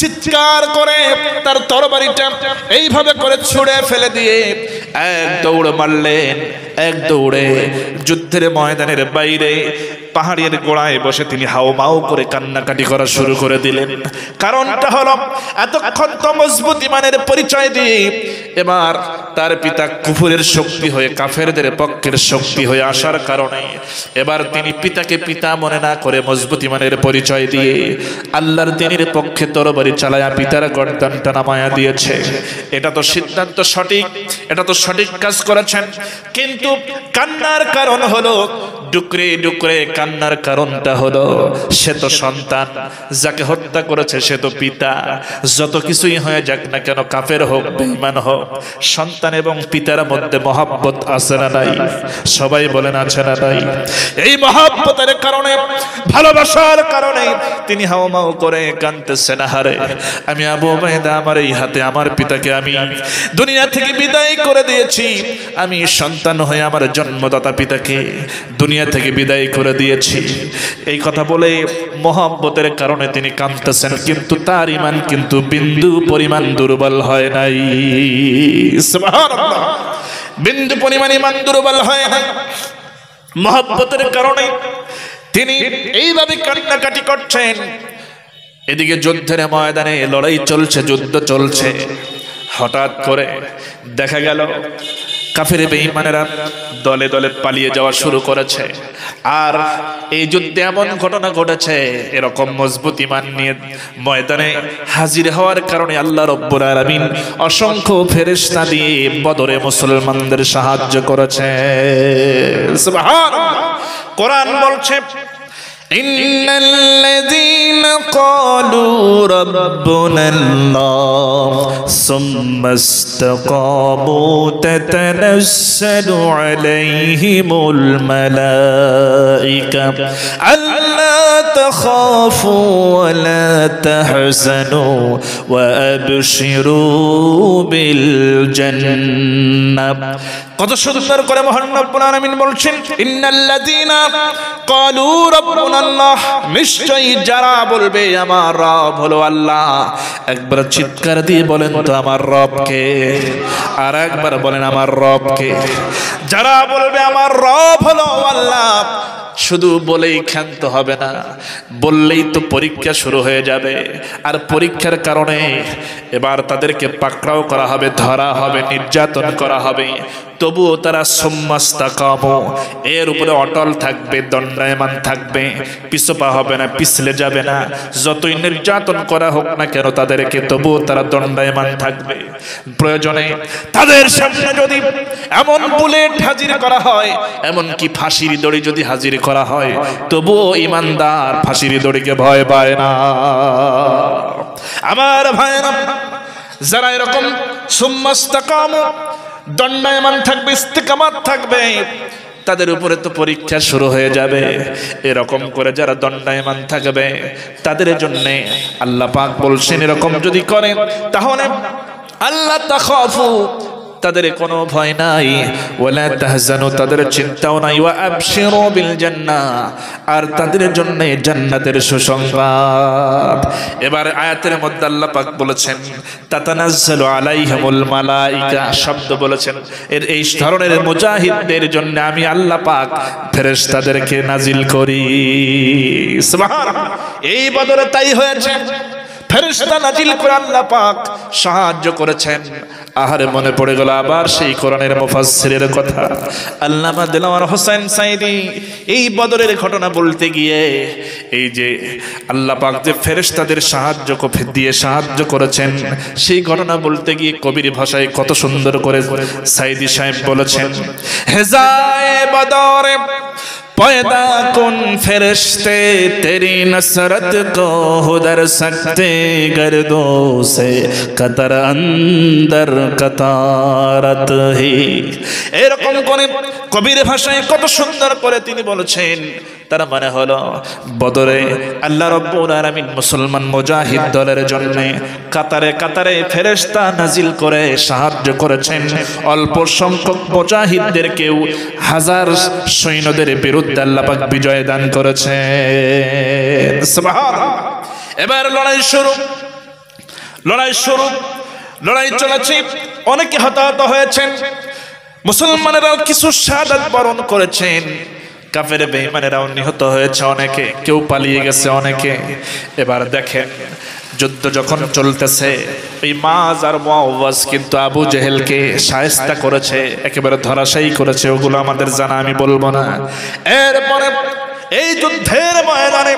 চিৎকার করে তার তরবারিটা এইভাবে করে ছুঁড়ে ফেলে দিয়ে এক দৌড় মারলেন। এক দৌড়ে যুদ্ধের ময়দানের বাইরে পাহাড়ের গোড়ায় বসে তিনি হাউমাউ করে কান্নাকাটি করা শুরু করে দিলেন। কারণটা হলো এতক্ষণ তো মজবুত ঈমানের পরিচয় দিয়ে এবার তার পিতা কুফরের শক্তি হয়ে, কাফেরদের পক্ষের শক্তি হয়ে আসার কারণে এবার তিনি পিতাকে পিতা মনে না করে মজবুত ঈমানের পরিচয় দিয়ে আল্লাহর দ্বীনের পক্ষে তরবারি চালায়া পিতার গর্দানটা নামায়া দিয়েছে। এটা তো সিদ্ধান্ত সঠিক, এটা তো সঠিক কাজ করেছেন। কিন্তু কান্নার কারণ হলো, ডুকরে ডুকরে কান্নার কারণটা হলো সে তো সন্তান, যাকে হত্যা করেছে সে তো পিতা। যত কিছুই হয়ে যাক না কেন, কাফের হোক বেঈমান হোক, সন্তান এবং পিতার মধ্যে মহব্বত আছে না নাই? সবাই বলেন আছে না নাই? এই মহব্বতের কারণে, ভালোবাসার কারণে তিনি হাওমাও করে কাঁদতেছেন, হারে আমি আবু উবাইদা আমার এই হাতে আমার পিতাকে আমি দুনিয়া থেকে বিদায় করে দিয়েছি, আমি সন্তান হয়ে হয়ে আমার জন্মদাতা পিতাকে দুনিয়া থেকে বিদায় করে দিয়েছি। এই কথা বলে মহব্বতের কারণে তিনি কাঁদতেছেন, কিন্তু তার ঈমান কিন্তু বিন্দু পরিমাণ দুর্বল হয় নাই। সুবহানাল্লাহ, বিন্দু পরিমাণ ঈমান দুর্বল হয় নাই। মহব্বতের কারণে তিনি এইভাবে কান্নাকাটি করছেন। এদিকে যুদ্ধের ময়দানে লড়াই চলছে, যুদ্ধ চলছে। হঠাৎ করে দেখা গেল কাফের বেঈমানেরা দলে দলে পালিয়ে যাওয়া শুরু করেছে। আর এই যুদ্ধে এমন ঘটনা ঘটেছে, এরকম মজবুত ঈমান নিয়ে ময়দানে হাজির হওয়ার কারণে আল্লাহ রাব্বুল আলামিন অসংখ্য ফেরেশতা দিয়ে বদরে মুসলমানদের সাহায্য করেছে। সুবহানাল্লাহ, কোরআন বলছে إن الذين قالوا ربنا الله ثم استقاموا تتنزل عليهم الملائكة ألا تخافوا ولا تحزنوا وأبشروا بالجنة। কত সুন্দর করে মহান রব্বুল আলামিন বলছেন, ইন্নাল্লাযীনা ক্বালু রাব্বুনাল্লাহ, নিশ্চয়ই যারা বলবে আমার রব হলো আল্লাহ। একবার চিৎকার দিয়ে বলেন তো আমার রব কে? আর একবার বলেন আমার রব কে? যারা বলবে আমার রব হলো আল্লাহ, শুধু বলেই ক্ষান্ত হবে না, বললেই তো পরীক্ষা শুরু হয়ে যাবে। আর পরীক্ষার কারণে এবার তাদেরকে পাকড়াও করা হবে, ধরা হবে, নির্যাতন করা হবে। তবুও তারা সুম্মাস্তাকামু, এর উপরে অটল থাকবে, দণ্ডায়মান থাকবে, পিছপা হবে না, পিছলে যাবে না। যতই নির্যাতন করা হোক না কেন তাদেরকে, তবুও তারা দণ্ডায়মান থাকবে। প্রয়োজনে তাদের সামনে যদি এমন বুলেট হাজির করা হয়, এমনকি ফাঁসির দড়ি যদি হাজির করা হয়, তবুও ঈমানদার ফাঁসির দড়িকে ভয় পায় না। আমার ভাইরা, যারা এরকম সুম্মাস্তাকামু, দণ্ডায়মান থাকবে, ইস্তিকামাত থাকবে, তাদের উপরে তো পরীক্ষা শুরু হয়ে যাবে। এরকম করে যারা দণ্ডায়মান থাকবে তাদের জন্য আল্লাহ পাক বলছেন, এরকম যদি করে তাহলে আল্লাহ তাখাফু, তাদের কোনো ভয় নাই, ওয়ালা তাহজানু, তাদের চিন্তাও নাই, ওয়া আবশিরু বিল জান্নাহ, আর তাদের জন্য জান্নাতের সুসংবাদ। এবার আয়াতের মধ্যে আল্লাহ পাক বলেছেন তাতানাজ্জালু আলাইহিমুল মালাইকা, শব্দ বলেছেন। এই ধরনের মুজাহিদদের জন্য আমি আল্লাহ পাক ফেরেশতাদেরকে নাজিল করি। সুবহানাল্লাহ, এই বদরে তাই হয়েছে, ফেরেশতা নাজিল করে আল্লাহ পাক সাহায্য করেছেন। আহারে মনে পড়ে গেল আবার সেই কোরআনের মুফাসসিরের কথা। আল্লামা দেলাওয়ার হোসেন সাইদি এই বদরের ঘটনা বলতে গিয়ে, এই যে আল্লাহ পাক যে ফেরেশতাদের সাহায্য করেছেন, সেই ঘটনা বলতে গিয়ে কবির ভাষায় কত সুন্দর করে সাইদি সাহেব বলেছেন, হেজায়ে বদরে पैदा कुन फरिश्ते तेरी नसरत को हुदर सकते गर्दों से कतर अंदर कतारत ही। এরকম করে কবির ভাষায় কত সুন্দর করে তিনি বলেছেন। তার মানে হলো বদরে আল্লাহ রাব্বুল আলামিন মুসলমান মুজাহিদ দলের জন্য কাতারে কাতারে ফেরেশতা নাজিল করে সাহায্য করেছেন। অল্প সংখ্যক মুজাহিদদেরকেও হাজার সৈন্যদের বিরুদ্ধে আল্লাহ পাক বিজয় দান করেছেন। সুবহানাল্লাহ। এবার লড়াই শুরু, লড়াই চলেছে। অনেকে হতাহত হয়েছেন, মুসলমানেরাও কিছু শাহাদাত বরণ করেছেন, কাফের বেঈমানেরাও নিহত হয়েছে অনেকে, কেউ পালিয়ে গেছে অনেকে। এবার দেখেন যুদ্ধ যখন চলতেছে, এই মাজ আর মুআওয়াজ কিন্তু আবু জেহেলকে শায়েস্তা করেছে, একেবারে ধরাশায়ী করেছে। ওগুলো আমাদের জানা, আমি বলবো না। এরপরে এই যুদ্ধের ময়দানে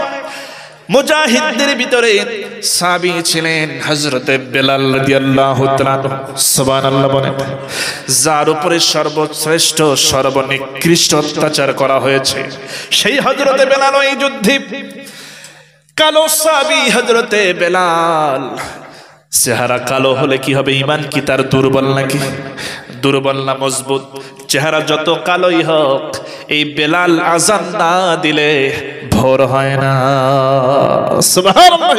মুজাহিদদের ভিতরে সাহাবী ছিলেন হযরতে বেলাল রাদিয়াল্লাহু তাআলা, সুবহানাল্লাহ বলেন, যার উপরে সর্বশ্রেষ্ঠ সর্বনিকৃষ্ট অত্যাচার করা হয়েছে সেই হযরতে বেলাল এই যুদ্ধে কালো সাহাবী হযরতে বেলাল। চেহারা কালো হলে কি হবে? ঈমান কি তার দুর্বল নাকি? দুর্বল না মজবুত? চেহারা যত কালোই হোক, এই বেলাল আযান না দিলে ভোর হয় না। সুবহানাল্লাহ।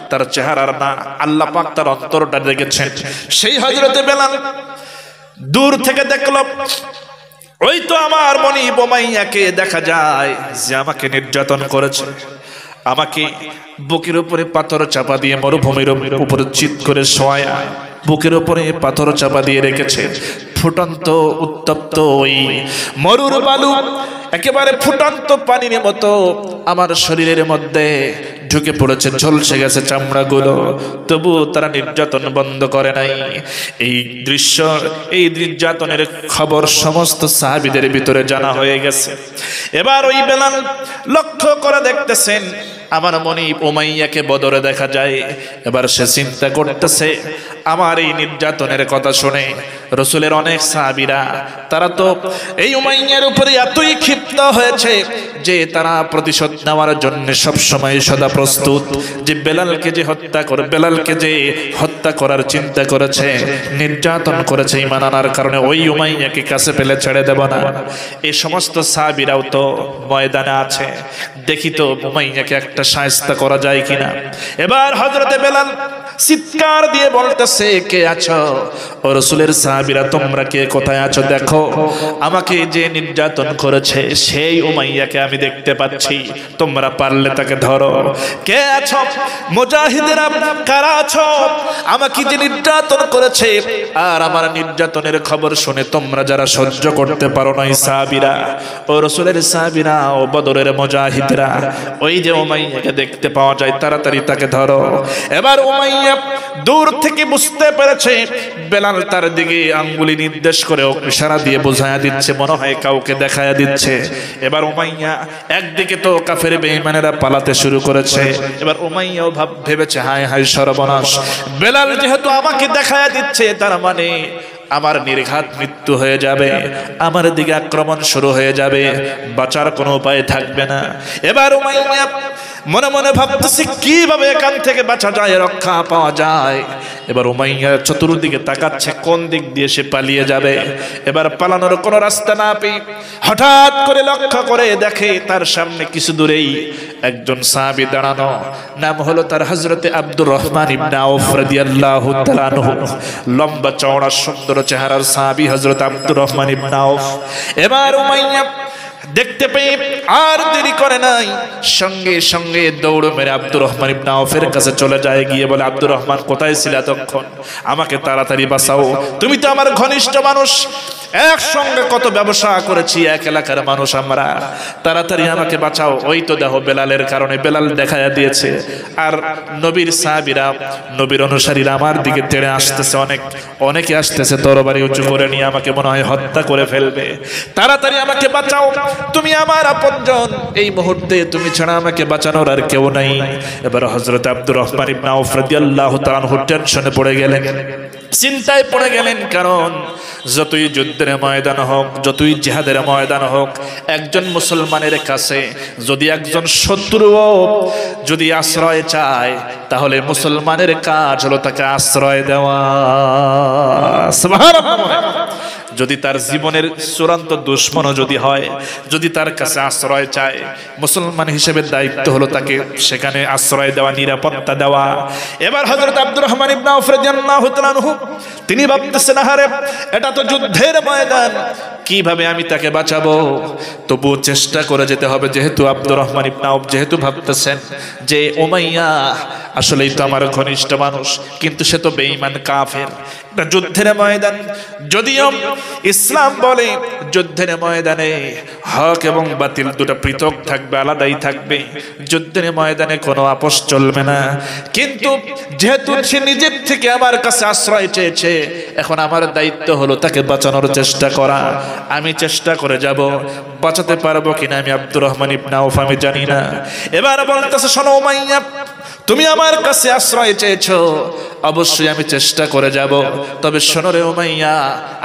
তার চেহারার না, আল্লাহ পাক তার অন্তরটা দেখেছেন। সেই হযরতে বেলাল দূর থেকে দেখল ওই তো আমার মনি উমাইয়াকে দেখা যায় যে আমাকে নির্যাতন করেছে, আমাকে বুকের উপরে পাথর চাপা দিয়ে মরুভূমির উপরে চিৎ করে শোয়া, বুকের উপরে পাথর চাপা দিয়ে রেখেছে। ফুটন্ত উত্তপ্ত ওই মরুর বালু একেবারে ফুটন্ত পানির মতো আমার শরীরের মধ্যে ঢুকে পড়েছে, ঝলসে গেছে চামড়াগুলো, তবু তারা নির্যাতন বন্ধ করে নাই। এই দৃশ্য, এই নির্যাতনের খবর সমস্ত সাহাবীদের ভিতরে জানা হয়ে গেছে। এবার ওই বেলাল লক্ষ্য করে দেখতেছেন আমার মনি উমাইয়াকে বদরে দেখা যায়। এবার সে চিন্তা করতেছে আমার এই নির্যাতনের কথা শুনে রাসূলের অনেক সাহাবীরা তারা তো এই উমাইয়ার উপরে এতই ক্ষিপ্ত হয়েছে যে তারা প্রতিশোধ নেওয়ার জন্য সব সময় সদা প্রস্তুত। যে বেলালকে যে হত্যা করার চিন্তা করেছে, নির্যাতন করেছে ঈমান আনার কারণে, ওই উমাইয়াকে কাছে পেলে ছেড়ে দেব না। এই সমস্ত সাহাবীরাও তো ময়দানে আছে, দেখি তো উমাইয়াকে একটা শায়েস্তা করা যায় কিনা। এবার হযরতে বেলাল চিৎকার দিয়ে বলতেছে, কে আছো? ও রাসূলের সাহাবীরা, তোমরা কে কোথায় আছো? দেখো আমাকে যে নির্যাতন করেছে সেই উমাইয়াকে আমি দেখতে পাচ্ছি, তোমরা পারলে তাকে ধরো। কে আছো মুজাহিদেরা, কারা আছো? আমাকে যে নির্যাতন করেছে আর আমার নির্যাতনের খবর শুনে তোমরা যারা সহ্য করতে পারো না, সাহাবীরা, ও রাসূলের সাহাবীরা, ও বদরের মুজাহিদরা, ওই যে উমাইয়াকে দেখতে পাওয়া যায়, তাড়াতাড়ি তাকে ধরো। এবার উমাইয়া দূর থেকে বুঝতে পেরেছে বেলাল তার দিকে আঙ্গুলি নির্দেশ করে ইশারা দিয়ে বোঝায়া দিচ্ছে, মনে হয় কাউকে দেখায়া দিচ্ছে। এবার উমাইয়া একদিকে তো কাফের বেঈমানেরা পালাতে শুরু করেছে, এবার উমাইয়াও ভেবেছে হায় হায় সর্বনাশ, বেলাল যেহেতু আমাকে দেখায়া দিচ্ছে তার মানে আমার নির্ঘাত মৃত্যু হয়ে যাবে, আমার দিকে আক্রমণ শুরু হয়ে যাবে, বাঁচার কোনো উপায় থাকবে না। এবার উমাইয়া মনে মনে ভাবতেছে কিভাবে এখান থেকে বাঁচা যায়, রক্ষা পাওয়া যায়। এবার উমাইয়া চতুর্দিকে তাকাচ্ছে কোন দিক দিয়ে সে পালিয়ে যাবে। এবার পালানোর কোনো রাস্তা না পেয়ে হঠাৎ করে লক্ষ্য করে দেখে তার সামনে কিছু দূরেই একজন সাহাবী দাঁড়ানো, নাম হলো তার হযরতে আব্দুর রহমান ইবনে আউফ রাদিয়াল্লাহু তাআলা আনহু। লম্বা চওড়া সুন্দর চেহারার সাহাবী হযরত আব্দুর রহমান ইবনে আউফ। এবার উমাইয়া দেখতে পেয়ে আর দেরি করে নাই, সঙ্গে সঙ্গে দৌড় মেরে আব্দুর রহমান ইবনে আউফের কাছে চলে যায়, গিয়ে বলে, আব্দুর রহমান কোথায় ছিলে এতক্ষণ? আমাকে তাড়াতাড়ি বাঁচাও, তুমি তো আমার ঘনিষ্ঠ মানুষ, একসঙ্গে কত ব্যবসা করেছি, এক এলাকার মানুষ আমরা, তাড়াতাড়ি আমাকে বাঁচাও। ওই তো দেখো বেলালের কারণে, বেলাল দেখায়া দিয়েছে, আর নবীর সাহাবীরা, নবীর অনুসারীরা আমার দিকে তেড়ে আসতেছে, অনেকে আসতেছে তরবারি উঁচু করে নিয়ে, আমাকে মনে হয় হত্যা করে ফেলবে, তাড়াতাড়ি আমাকে বাঁচাও, তুমি আমার আপনজন, এই মুহূর্তে তুমি ছাড়া আমাকে বাঁচানোর আর কেউ নাই। এবার হযরত আব্দুর রহমান ইবনে আউফ রাদিয়াল্লাহু তাআলা আনহু টেনশনে পড়ে গেলেন, চিন্তায় পড়ে গেলেন, কারণ যতই যুদ্ধের ময়দান হোক, যতই জিহাদের ময়দান হোক, একজন মুসলমানের কাছে যদি একজন শত্রুও যদি আশ্রয় চায়, তাহলে মুসলমানের কাজ হলো তাকে আশ্রয় দেওয়া। সুবহানাল্লাহ। যদি তার জীবনের চূড়ান্ত দুশমনও যদি হয়, যদি তার কাছে আশ্রয় চায়, মুসলমান হিসেবে দায়িত্ব হলো তাকে সেখানে আশ্রয় দেওয়া, নিরাপত্তা দেওয়া। এবার হযরত আব্দুর রহমান ইবনে আউফ রাদিয়াল্লাহু তাআলা আনহু তিনি ভাবতেছেন, আরে এটা তো যুদ্ধের ময়দান, কিভাবে আমি তাকে বাঁচাবো? তবুও চেষ্টা করে যেতে হবে, যেহেতু আব্দুর রহমান ইবনে আউফ যেহেতু ভাবতেছেন যে উমাইয়া আসলেই তো আমার ঘনিষ্ঠ মানুষ, কিন্তু সে তো বেঈমান কাফের, এটা যুদ্ধের ময়দান। যদিও ইসলাম বলে যুদ্ধের ময়দানে হক এবং বাতিল দুটো পৃথক থাকবে, আলাদাই থাকবে, যুদ্ধের ময়দানে কোনো আপোষ চলবে না, কিন্তু যেহেতু সে নিজের থেকে আমার কাছে আশ্রয় চেয়েছে, এখন আমার দায়িত্ব হলো তাকে বাঁচানোর চেষ্টা করা। আমি চেষ্টা করে যাব, বাঁচাতে পারবো কিনা আমি আব্দুর রহমান ইবনে আউফ আমি জানি না। এবার বলতেছে, শোনো উমাইয়া, তুমি আমার কাছে আশ্রয় চেয়েছো, অবশ্যই আমি চেষ্টা করে যাব, তবে শোনো রে উমাইয়া,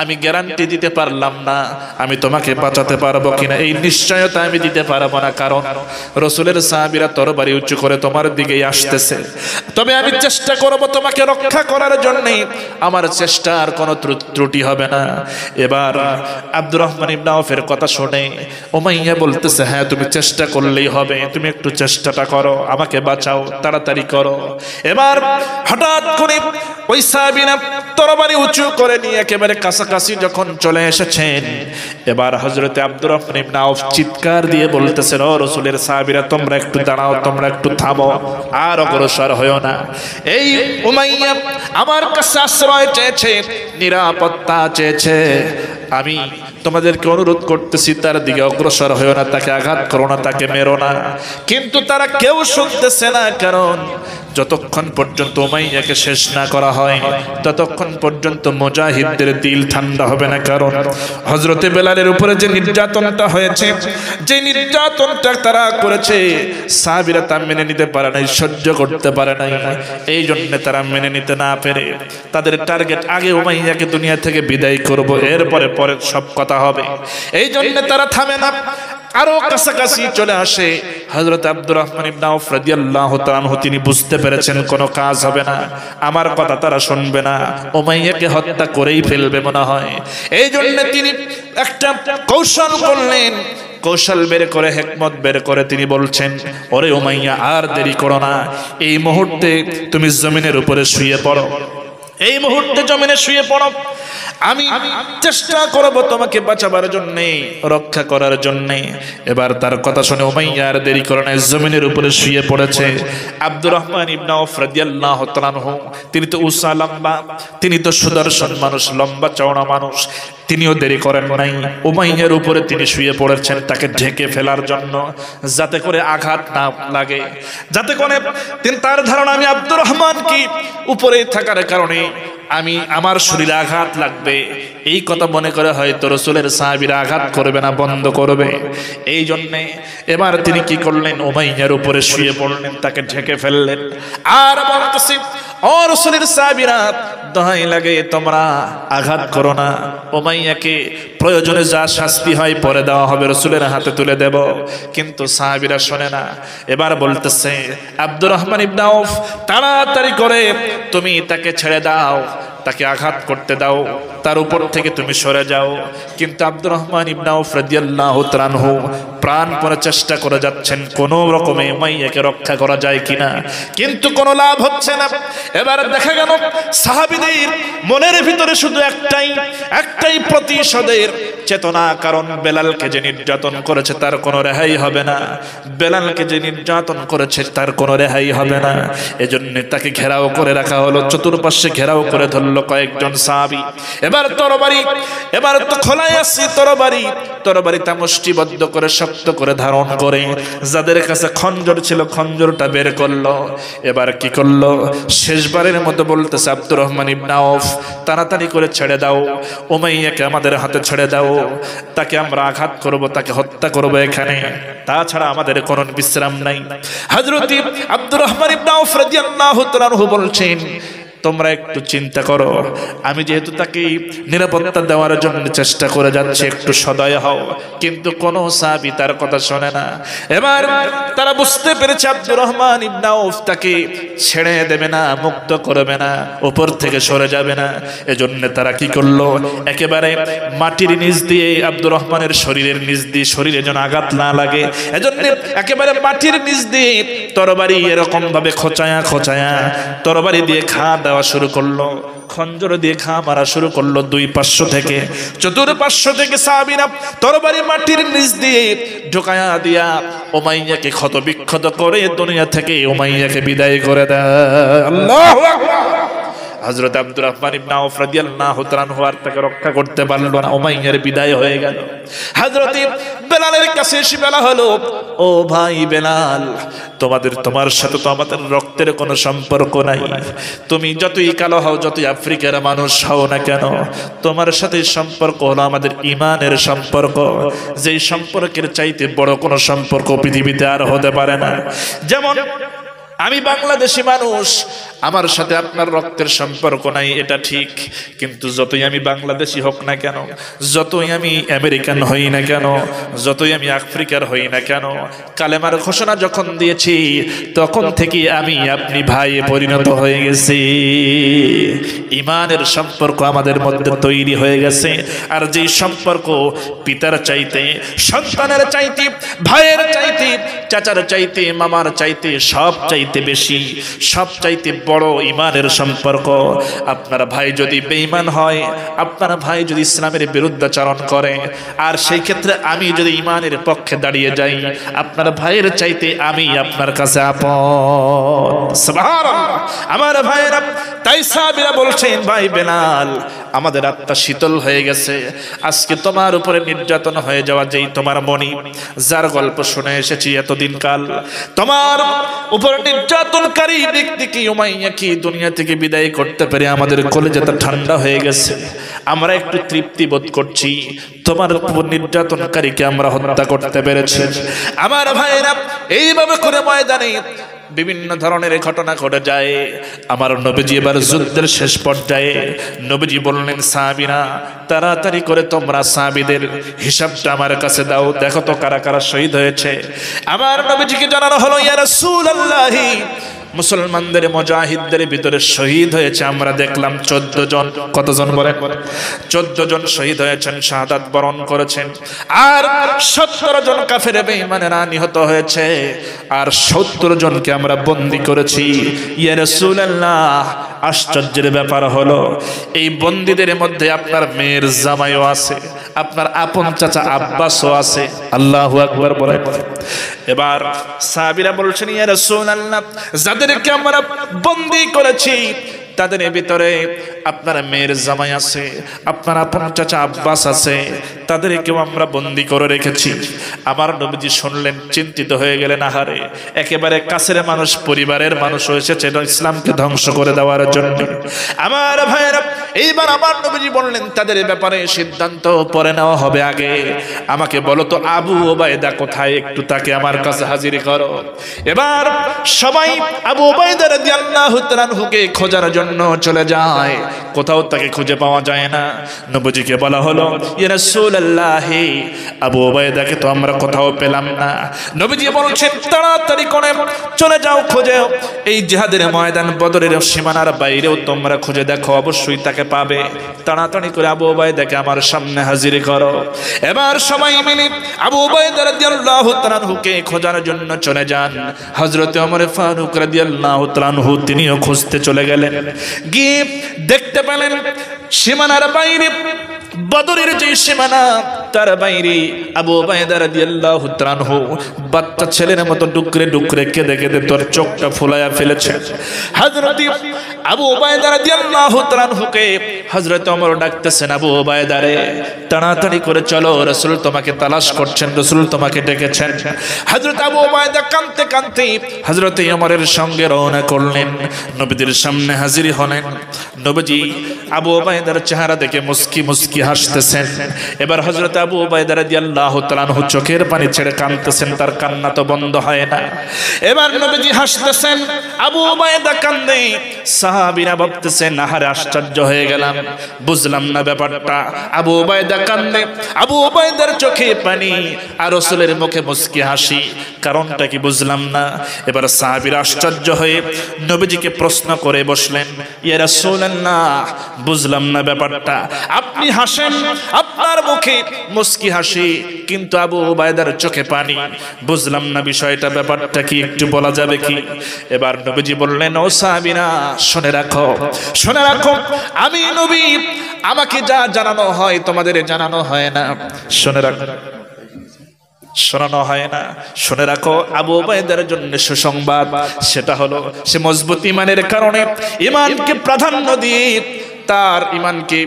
আমি গ্যারান্টি দিতে পারলাম না আমি তোমাকে বাঁচাতে পারবো কিনা, এই নিশ্চয়তা আমি দিতে পারবো না, কারণ রাসূলের সাহাবীরা তরবারি উঁচু করে তোমার দিকেই আসতেছে, তবে আমি চেষ্টা করব তোমাকে রক্ষা করার জন্য, আমার চেষ্টার কোনো ত্রুটি হবে না। এবার আব্দুর রহমান ইবনে আউফের কথা শুনে উমাইয়া বলতেছে, হ্যাঁ তুমি চেষ্টা করলেই হবে, তুমি একটু চেষ্টাটা করো, আমাকে বাঁচাও, তাড়াতাড়ি করো। এবার হঠাৎ করে ওই সাহাবীরা তরবারি উঁচু করে নিয়ে একেবারে কাছাকাছি যখন চলে এসেছেন, এবার হযরতে আব্দুর রহমান ইবনে আউফ চিৎকার দিয়ে বলতেছেন, ও রাসূলের সাহাবীরা, তোমরা একটু দাঁড়াও, তোমরা একটু থামো, আর অগ্রসর হয়ো না। এই উমাইয়া আমার কাছে আশ্রয় চেয়েছে, নিরাপত্তা চেয়েছে, আমি তোমাদেরকে অনুরোধ করতেছি তার দিকে অগ্রসর হয়ো না, তাকে আঘাত করো না, তাকে মেরো না। কিন্তু তারা কেউ শুনতেছে না, কারণ যতক্ষণ পর্যন্ত উমাইয়াকে শেষ না করা হয় ততক্ষণ পর্যন্ত মুজাহিদদের দিল ঠান্ডা হবে না। কারণ হযরতে বেলালের উপরে যে নির্যাতনটা হয়েছে, যে নির্যাতনটা তারা করেছে, সাহাবীরা তা মেনে নিতে পারে নাই, সহ্য করতে পারে নাই। এই জন্য তারা মেনে নিতে না পেরে তাদের টার্গেট আগে উমাইয়াকে দুনিয়া থেকে বিদায় করব, এরপরে পরের সব কথা হবে। এই জন্য তারা থামে না, আরো কাছাকাছি চলে আসে। হযরত আব্দুর রহমান ইবনে আউফ রাদিয়াল্লাহু তাআলা আনহু তিনি বুঝতে পেরেছেন কোনো কাজ হবে না, আমার কথা তারা শুনবে না, উমাইয়াকে হত্যা করেই ফেলবে মনে হয়। এই জন্য তিনি একটা কৌশল করলেন, কৌশল বের করে, হিকমত বের করে তিনি বলছেন, ওরে উমাইয়া, আর দেরি করো না, এই মুহূর্তে তুমি জমিনের উপরে শুয়ে পড়ো, এই মুহূর্তে জমিনে শুয়ে পড়ো, আমি চেষ্টা করব তোমাকে বাঁচাবার জন্য, রক্ষা করার জন্য। এবার তার কথা শুনে উমাইয়া আর দেরি করে না, জমিনের উপরে শুয়ে পড়েছে। আব্দুর রহমান ইবনে আউফ রাদিয়াল্লাহু তাআলা আনহু তিনি তো উসা লম্বা, তিনি তো সুদর্শন মানুষ, লম্বা চওড়া মানুষ, তিনিও দেরি করেন নাই, উমাইয়ার উপরে তিনি শুয়ে পড়েছেন তাকে ঢেকে ফেলার জন্য, যাতে করে আঘাত না লাগে, যাতে করে তিনি তার ধারণা আমি আব্দুর রহমান কি উপরে থাকার কারণে আমি আমার শরীরে আঘাত লাগবে, এই কথা মনে করে হয়তো রাসূলের সাহাবীরা আঘাত করবে না, বন্ধ করবে। এই জন্যে এবার তিনি কি করলেন, উমাইয়ার উপরে শুয়ে পড়লেন, তাকে ঢেকে ফেললেন, আর বলতেছে, ও রাসূলের সাহাবীরা, দোহাই লাগে তোমরা আঘাত করো না, উমাইয়াকে প্রয়োজনে যা শাস্তি হয় পরে দেওয়া হবে, রাসূলের হাতে তুলে দেব। কিন্তু সাহাবীরা শোনে না। এবার বলতেছে, আব্দুর রহমান ইবনে আউফ, তাড়াতাড়ি করে তুমি তাকে ছেড়ে দাও, তাকে আঘাত করতে দাও, তার উপর থেকে তুমি সরে যাও। কিন্তু আব্দুর রহমান ইবনে আউফ রাদিয়াল্লাহু তাআলা আনহু প্রাণপণে চেষ্টা করে যাচ্ছেন কোনো রকমে উমাইয়াকে রক্ষা করা যায় কিনা, কিন্তু কোনো লাভ হচ্ছে না। এবার দেখা গেল সাহাবীদের মনের ভিতরে শুধু একটাই প্রতিশোধের চেতনা, কারণ বেলালকে যে নির্যাতন করেছে তার কোনো রেহাই হবে না, বেলালকে যে নির্যাতন করেছে তার কোনো রেহাই হবে না। এজন্য তাকে ঘেরাও করে রাখা হলো, চতুর্পাশে ঘেরাও করে ধরলো কয়েকজন সাহাবী। এবার তরবারি, এবার তো খোলাই আছে তরবারিটা মুষ্টিবদ্ধ করে শক্ত করে ধারণ করে, যাদের কাছে খঞ্জর ছিল খঞ্জরটা বের করলো। এবার কি করলো, শেষবারের মতো বলতেছে, আব্দুর রহমান ইবনে আউফ, তাড়াতাড়ি করে ছেড়ে দাও, উমাইয়াকে আমাদের হাতে ছেড়ে দাও, তাকে আমরা আঘাত করব, তাকে হত্যা করব এখানে, তাছাড়া আমাদের কোনো বিশ্রাম নাই। হযরত আব্দুর রহমান ইবনে আউফ রাদিয়াল্লাহু তাআলা আনহু বলছেন, তোমরা একটু চিন্তা করো, আমি যেহেতু তাকে নিরাপত্তা দেওয়ার জন্য চেষ্টা করে যাচ্ছি, একটু সদয় হও। কিন্তু কোনো সাহাবী তার কথা শোনে না। এবার তারা বুঝতে পেরেছে আব্দুর রহমান ইবনে আউফ তাকে ছেড়ে দেবে না, মুক্ত করবে না, উপর থেকে সরে যাবে না। এজন্য তারা কি করলো, একেবারে মাটির নিচ দিয়ে আব্দুর রহমানের শরীরের নিচ দিয়ে, শরীরে যেন আঘাত না লাগে, এজন্য একেবারে মাটির নিচ দিয়ে তরবারি এরকম ভাবে খোঁচায়া তরবারি দিয়ে ঘা দেওয়া শুরু করলো, খঞ্জর দিয়ে ঘা মারা শুরু করলো। দুই পার্শ্ব থেকে, চতুর্পার্শ্ব থেকে সাহাবীরা তরবারি মাটির নিচ দিয়ে ঢোকায়া দিয়া উমাইয়াকে ক্ষত বিক্ষত করে দুনিয়া থেকে উমাইয়াকে বিদায় করে দেয়। আল্লাহু আকবার। হযরত আব্দুর রহমান ইবনে আউফ রাদিয়াল্লাহু তাআলা আনহু আর তাকে রক্ষা করতে পারলো না, উমাইয়ার বিদায় হয়ে গেল। হযরত বেলালের কাছে এসে বলা হলো, ও ভাই বেলাল, তোমার সাথে তো আমাদের রক্তের কোনো সম্পর্ক নাই, তুমি যতই কালো হও, যতই আফ্রিকার মানুষ হও না কেন, তোমার সাথে সম্পর্ক হলো আমাদের ঈমানের সম্পর্ক, যেই সম্পর্কের চাইতে বড় কোনো সম্পর্ক পৃথিবীতে আর হতে পারে না। যেমন আমি বাংলাদেশি মানুষ, আমার সাথে আপনার রক্তের সম্পর্ক নাই, এটা ঠিক, কিন্তু যতই আমি বাংলাদেশি হোক না কেন, যতই আমি আমেরিকান হই না কেন, যতই আমি আফ্রিকার হই না কেন, কালেমার ঘোষণা যখন দিয়েছি তখন থেকে আমি আপনি ভাইয়ে পরিণত হয়ে গেছি। ঈমানের সম্পর্ক আমাদের মধ্যে তৈরি হয়ে গেছে। আর যেই সম্পর্ক পিতার চাইতে, সন্তানের চাইতে, ভাইয়ের চাইতে, চাচার চাইতে, মামার চাইতে, সব চাইতে সবচাইতে বেশি সবচাইতে বড় ঈমানের সম্পর্ক। আপনার ভাই যদি বেঈমান হয়, আপনার ভাই যদি ইসলামের বিরুদ্ধাচরণ করে, আর সেই ক্ষেত্রে আমি যদি ঈমানের পক্ষে দাঁড়িয়ে যাই, আপনার ভাইয়ের চাইতে আমি আপনার কাছে আপন। সুবহানাল্লাহ। আমার ভাইয়েরা, তাই সাহাবীরা বলছেন, ভাই বেলাল, আমাদের আত্মা শীতল হয়ে গেছে। আজকে তোমার উপরে নির্যাতন হয়ে যাওয়া যেই তোমার মনি, যার গল্প শুনে এসেছি এতদিন কাল, তোমার উপরে নির্যাতনকারী ব্যক্তিকে উমাইয়াকে দুনিয়া থেকে বিদায় করতে পেরে আমাদের কলিজাটা ঠান্ডা হয়ে গেছে। আমরা একটু তৃপ্তি বোধ করছি, তোমার উপর নির্যাতনকারীকে আমরা হত্যা করতে পেরেছি। আমার ভাইয়েরা, এইভাবে করে ময়দানে বিভিন্ন ধরনের ঘটনা ঘটে যায়। আমার নবীজি এবার যুদ্ধের শেষ পর্যায়ে নবীজি বললেন, সাহাবীরা তাড়াতাড়ি করে তোমরা সাহাবীদের হিসাবটা আমার কাছে দাও, দেখো তো কারা কারা শহীদ হয়েছে। আমার নবীজিকে জানানো হলো, ইয়া রাসূলুল্লাহ, মুসলমানদের মুজাহিদদের ভিতরে শহীদ হয়েছে আমরা দেখলাম 14 জন। কতজন বলেন? 14 জন শহীদ হয়েছেন, শাহাদাত বরণ করেছেন। আর 17 জন কাফের বেঈমানেরা নিহত হয়েছে, আর 70 জনকে আমরা বন্দী করেছি। ইয়া রাসূলুল্লাহ, আশ্চর্যের ব্যাপার হলো এই বন্দীদের মধ্যে আপনার মেয়ের জামাইও আছে, আপনার আপন চাচা আব্বাসও আছে। আল্লাহু আকবার বলেন। এবার সাহাবীরা বলছেন, ইয়া রাসূলুল্লাহ, যাদেরকে আমরা বন্দী করেছি তাদের ভিতরে আপনার মেয়ের জামাই আছে, আপনার আপন চাচা আব্বাস আছে, তাদেরকেও আমরা বন্দী করে রেখেছি। আমার নবীজি শুনলেন, চিন্তিত হয়ে গেলেন, আহারে, একেবারে কাছের মানুষ, পরিবারের মানুষ এসেছে ইসলামকে ধ্বংস করে দেওয়ার জন্য। আমার ভাইয়েরা, এইবার আমার নবীজি বললেন, তাদের ব্যাপারে সিদ্ধান্ত পরে নেওয়া হবে, আগে আমাকে বলো তো আবু ওবায়দা কোথায়, একটু তাকে আমার কাছে হাজির করো। এবার সবাই আবু ওবায়দা রাদিয়াল্লাহু তাআলা আনহুকে খোঁজার জন্য চলে যায়, কোথাও তাকে খুঁজে পাওয়া যায় না। নবীজিকে বলা হলো, ইয়া রাসূলুল্লাহ, আবু ওবায়দাকে তো আমরা কোথাও পেলাম না। নবীজি বলছেন, তাড়াতাড়ি করে চলে যাও, খুঁজে এই জিহাদের ময়দান বদরের সীমানার বাইরেও তোমরা খুঁজে দেখো, অবশ্যই তাকে পাবে। তাড়াতাড়ি করে আবু ওবায়দাকে আমার সামনে হাজির করো। এবার সবাই মিলে আবু ওবায়দা রাদিয়াল্লাহু তাআলা আনহুকে খোঁজার জন্য চলে যান। হযরত ওমর ফারুক রাদিয়াল্লাহু তাআলা আনহু তিনিও খুঁজতে চলে গেলেন। গিয়ে দেখতে পেলেন সীমানার বাইরে, বদরের যে সীমানা তার বাইরে আবু ওবায়দা রাদিয়াল্লাহু তাআলা আনহু বাচ্চা ছেলের মতো ডুকরে ডুকরে কেঁদে কেঁদে তোর চোখটা ফুলায়া ফেলেছে। হযরত আবু ওবায়দা রাদিয়াল্লাহু তাআলা আনহুকে হযরত ওমর ডাকতেছেন, আবু ওবায়দা রে, তাড়াতাড়ি করে চলো, রাসূল তোমাকে তালাশ করছেন, রাসূল তোমাকে ডেকেছেন। হযরত আবু ওবায়দা কাঁদতে কাঁদতে হযরত ওমরের সঙ্গে রওনা করলেন, নবীদের সামনে হাজির হলেন। নবীজি আবু ওবায়দার চেহারা দেখে মুস্কি মুস্কি হাসতেছেন। এবার হযরত আবু ওবায়দা রাদিয়াল্লাহু তাআলা আনহু চোখের পানি ছেড়ে কাঁদতেছেন, তার কান্না তো বন্ধ হয় না। এবার নবীজি হাসতেছেন, আবু ওবায়দা কান্দে। সাহাবীরা ভাবতেছেন, আহারে, আশ্চর্য হয়ে গেলাম, বুঝলাম না ব্যাপারটা। আবু ওবায়দা কান্দে, আবু ওবায়দার চোখে পানি, আর রাসূলের মুখে মুস্কি হাসি, কারণটা কি বুঝলাম না। এবার সাহাবীরা আশ্চর্য হয়ে নবীজিকে প্রশ্ন করে বসলেন, ইয়া রাসূলুল্লাহ, বুঝলাম না ব্যাপারটা, আপনি হাসেন, আপনার মুখে মুস্কি হাসি, কিন্তু আবু ওবায়দার চোখে পানি, বুঝলাম না বিষয়টা, ব্যাপারটা কি একটু বলা যাবে কি? এবার নবীজি বললেন, ও সাহাবীরা, শুনে রাখো, শুনে রাখো, আমি নবী, আমাকে যা জানানো হয় তোমাদের জানানো হয় না। শুনে রাখো, শোনানো হয় না। শুনে রাখো, আবু ওবায়দার জন্য সুসংবাদ, সেটা হলো সে মজবুত ইমানের কারণে, ইমানকে প্রাধান্য দিয়ে তার ইমানকে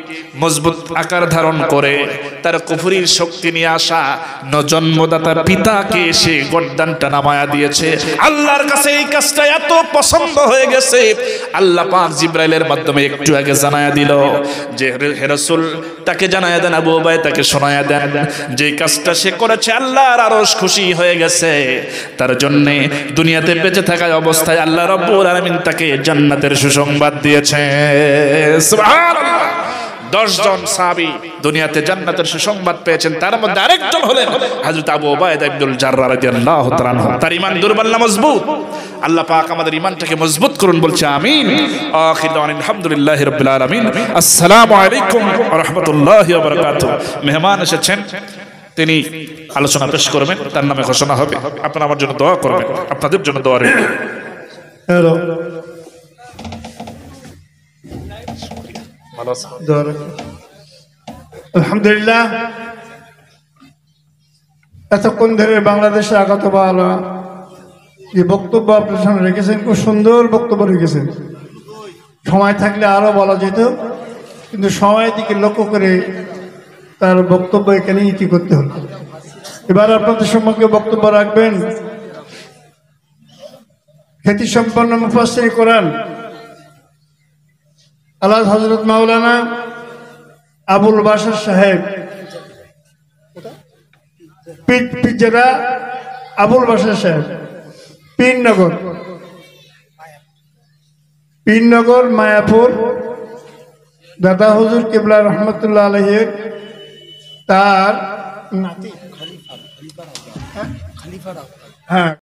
মজবুত আকার ধারণ করে তার কুফরির শক্তি নিয়ে আসা জন্মদাতার পিতাকে সে গর্দানটা নামায়া দিয়েছে। আল্লাহর কাছে এই কাজটা এত পছন্দ হয়ে গেছে, আল্লাহ পাক জিবরাইলের মাধ্যমে একটু আগে জানায়া দিল যে, হে রাসূল, তাকে জানায়া দেন, আবু ওবায়দাকে শোনায়া দেন, যে কাজটা সে করেছে আল্লাহর আরশ খুশি হয়ে গেছে, তার জন্য দুনিয়াতে বেঁচে থাকা অবস্থায় আল্লাহ রাব্বুল আলামিন তাকে জান্নাতের সুসংবাদ দিয়েছে। সুবহানাল্লাহ। 10 জন সাহাবী দুনিয়াতে জান্নাতের সুসংবাদ পেয়েছেন, তার মধ্যে আরেকজন হলেন হযরত আবু ওবায়দা ইবনুল জাররাহ রাদিয়াল্লাহু তাআলা আনহু। তার ঈমান দুর্বল না মজবুত? আল্লাহ পাক আমাদের ঈমানটাকে মজবুত করুন, বলছে আমিন। আখির দাওয়ানা আলহামদুলিল্লাহি রাব্বিল আলামিন। আসসালামু আলাইকুম ওয়া রাহমাতুল্লাহি ওয়া বারাকাতুহু। মেহমান এসেছেন, তিনি আলোচনা পেশ করবেন, তার নামে ঘোষণা হবে। আপনারা আমার জন্য দোয়া করবেন, আপনাদের জন্য দোয়া রইল। হ্যালো ভালো আলহামদুলিল্লাহ, এতক্ষণ ধরে বাংলাদেশে আগত বালা যে বক্তব্য আপনার সামনে রেখেছেন, খুব সুন্দর বক্তব্য রেখেছেন। সময় থাকলে আরো বলা যেত, কিন্তু সময়ের দিকে লক্ষ্য করে তার বক্তব্য এখানে ইতি করতে হল। এবার আপনাদের সম্মুখে বক্তব্য রাখবেন খ্যাতি সম্পন্ন মুফাসসির কোরআন আল্লাহ হযরত মাওলানা আবুল বাশার সাহেব, পিজরা আবুল বাশার সাহেব, পীরনগর মায়াপুর, দাদা হুজুর কিবলা রহমতুল্লাহ আলাইহির তার নাতি, হ্যাঁ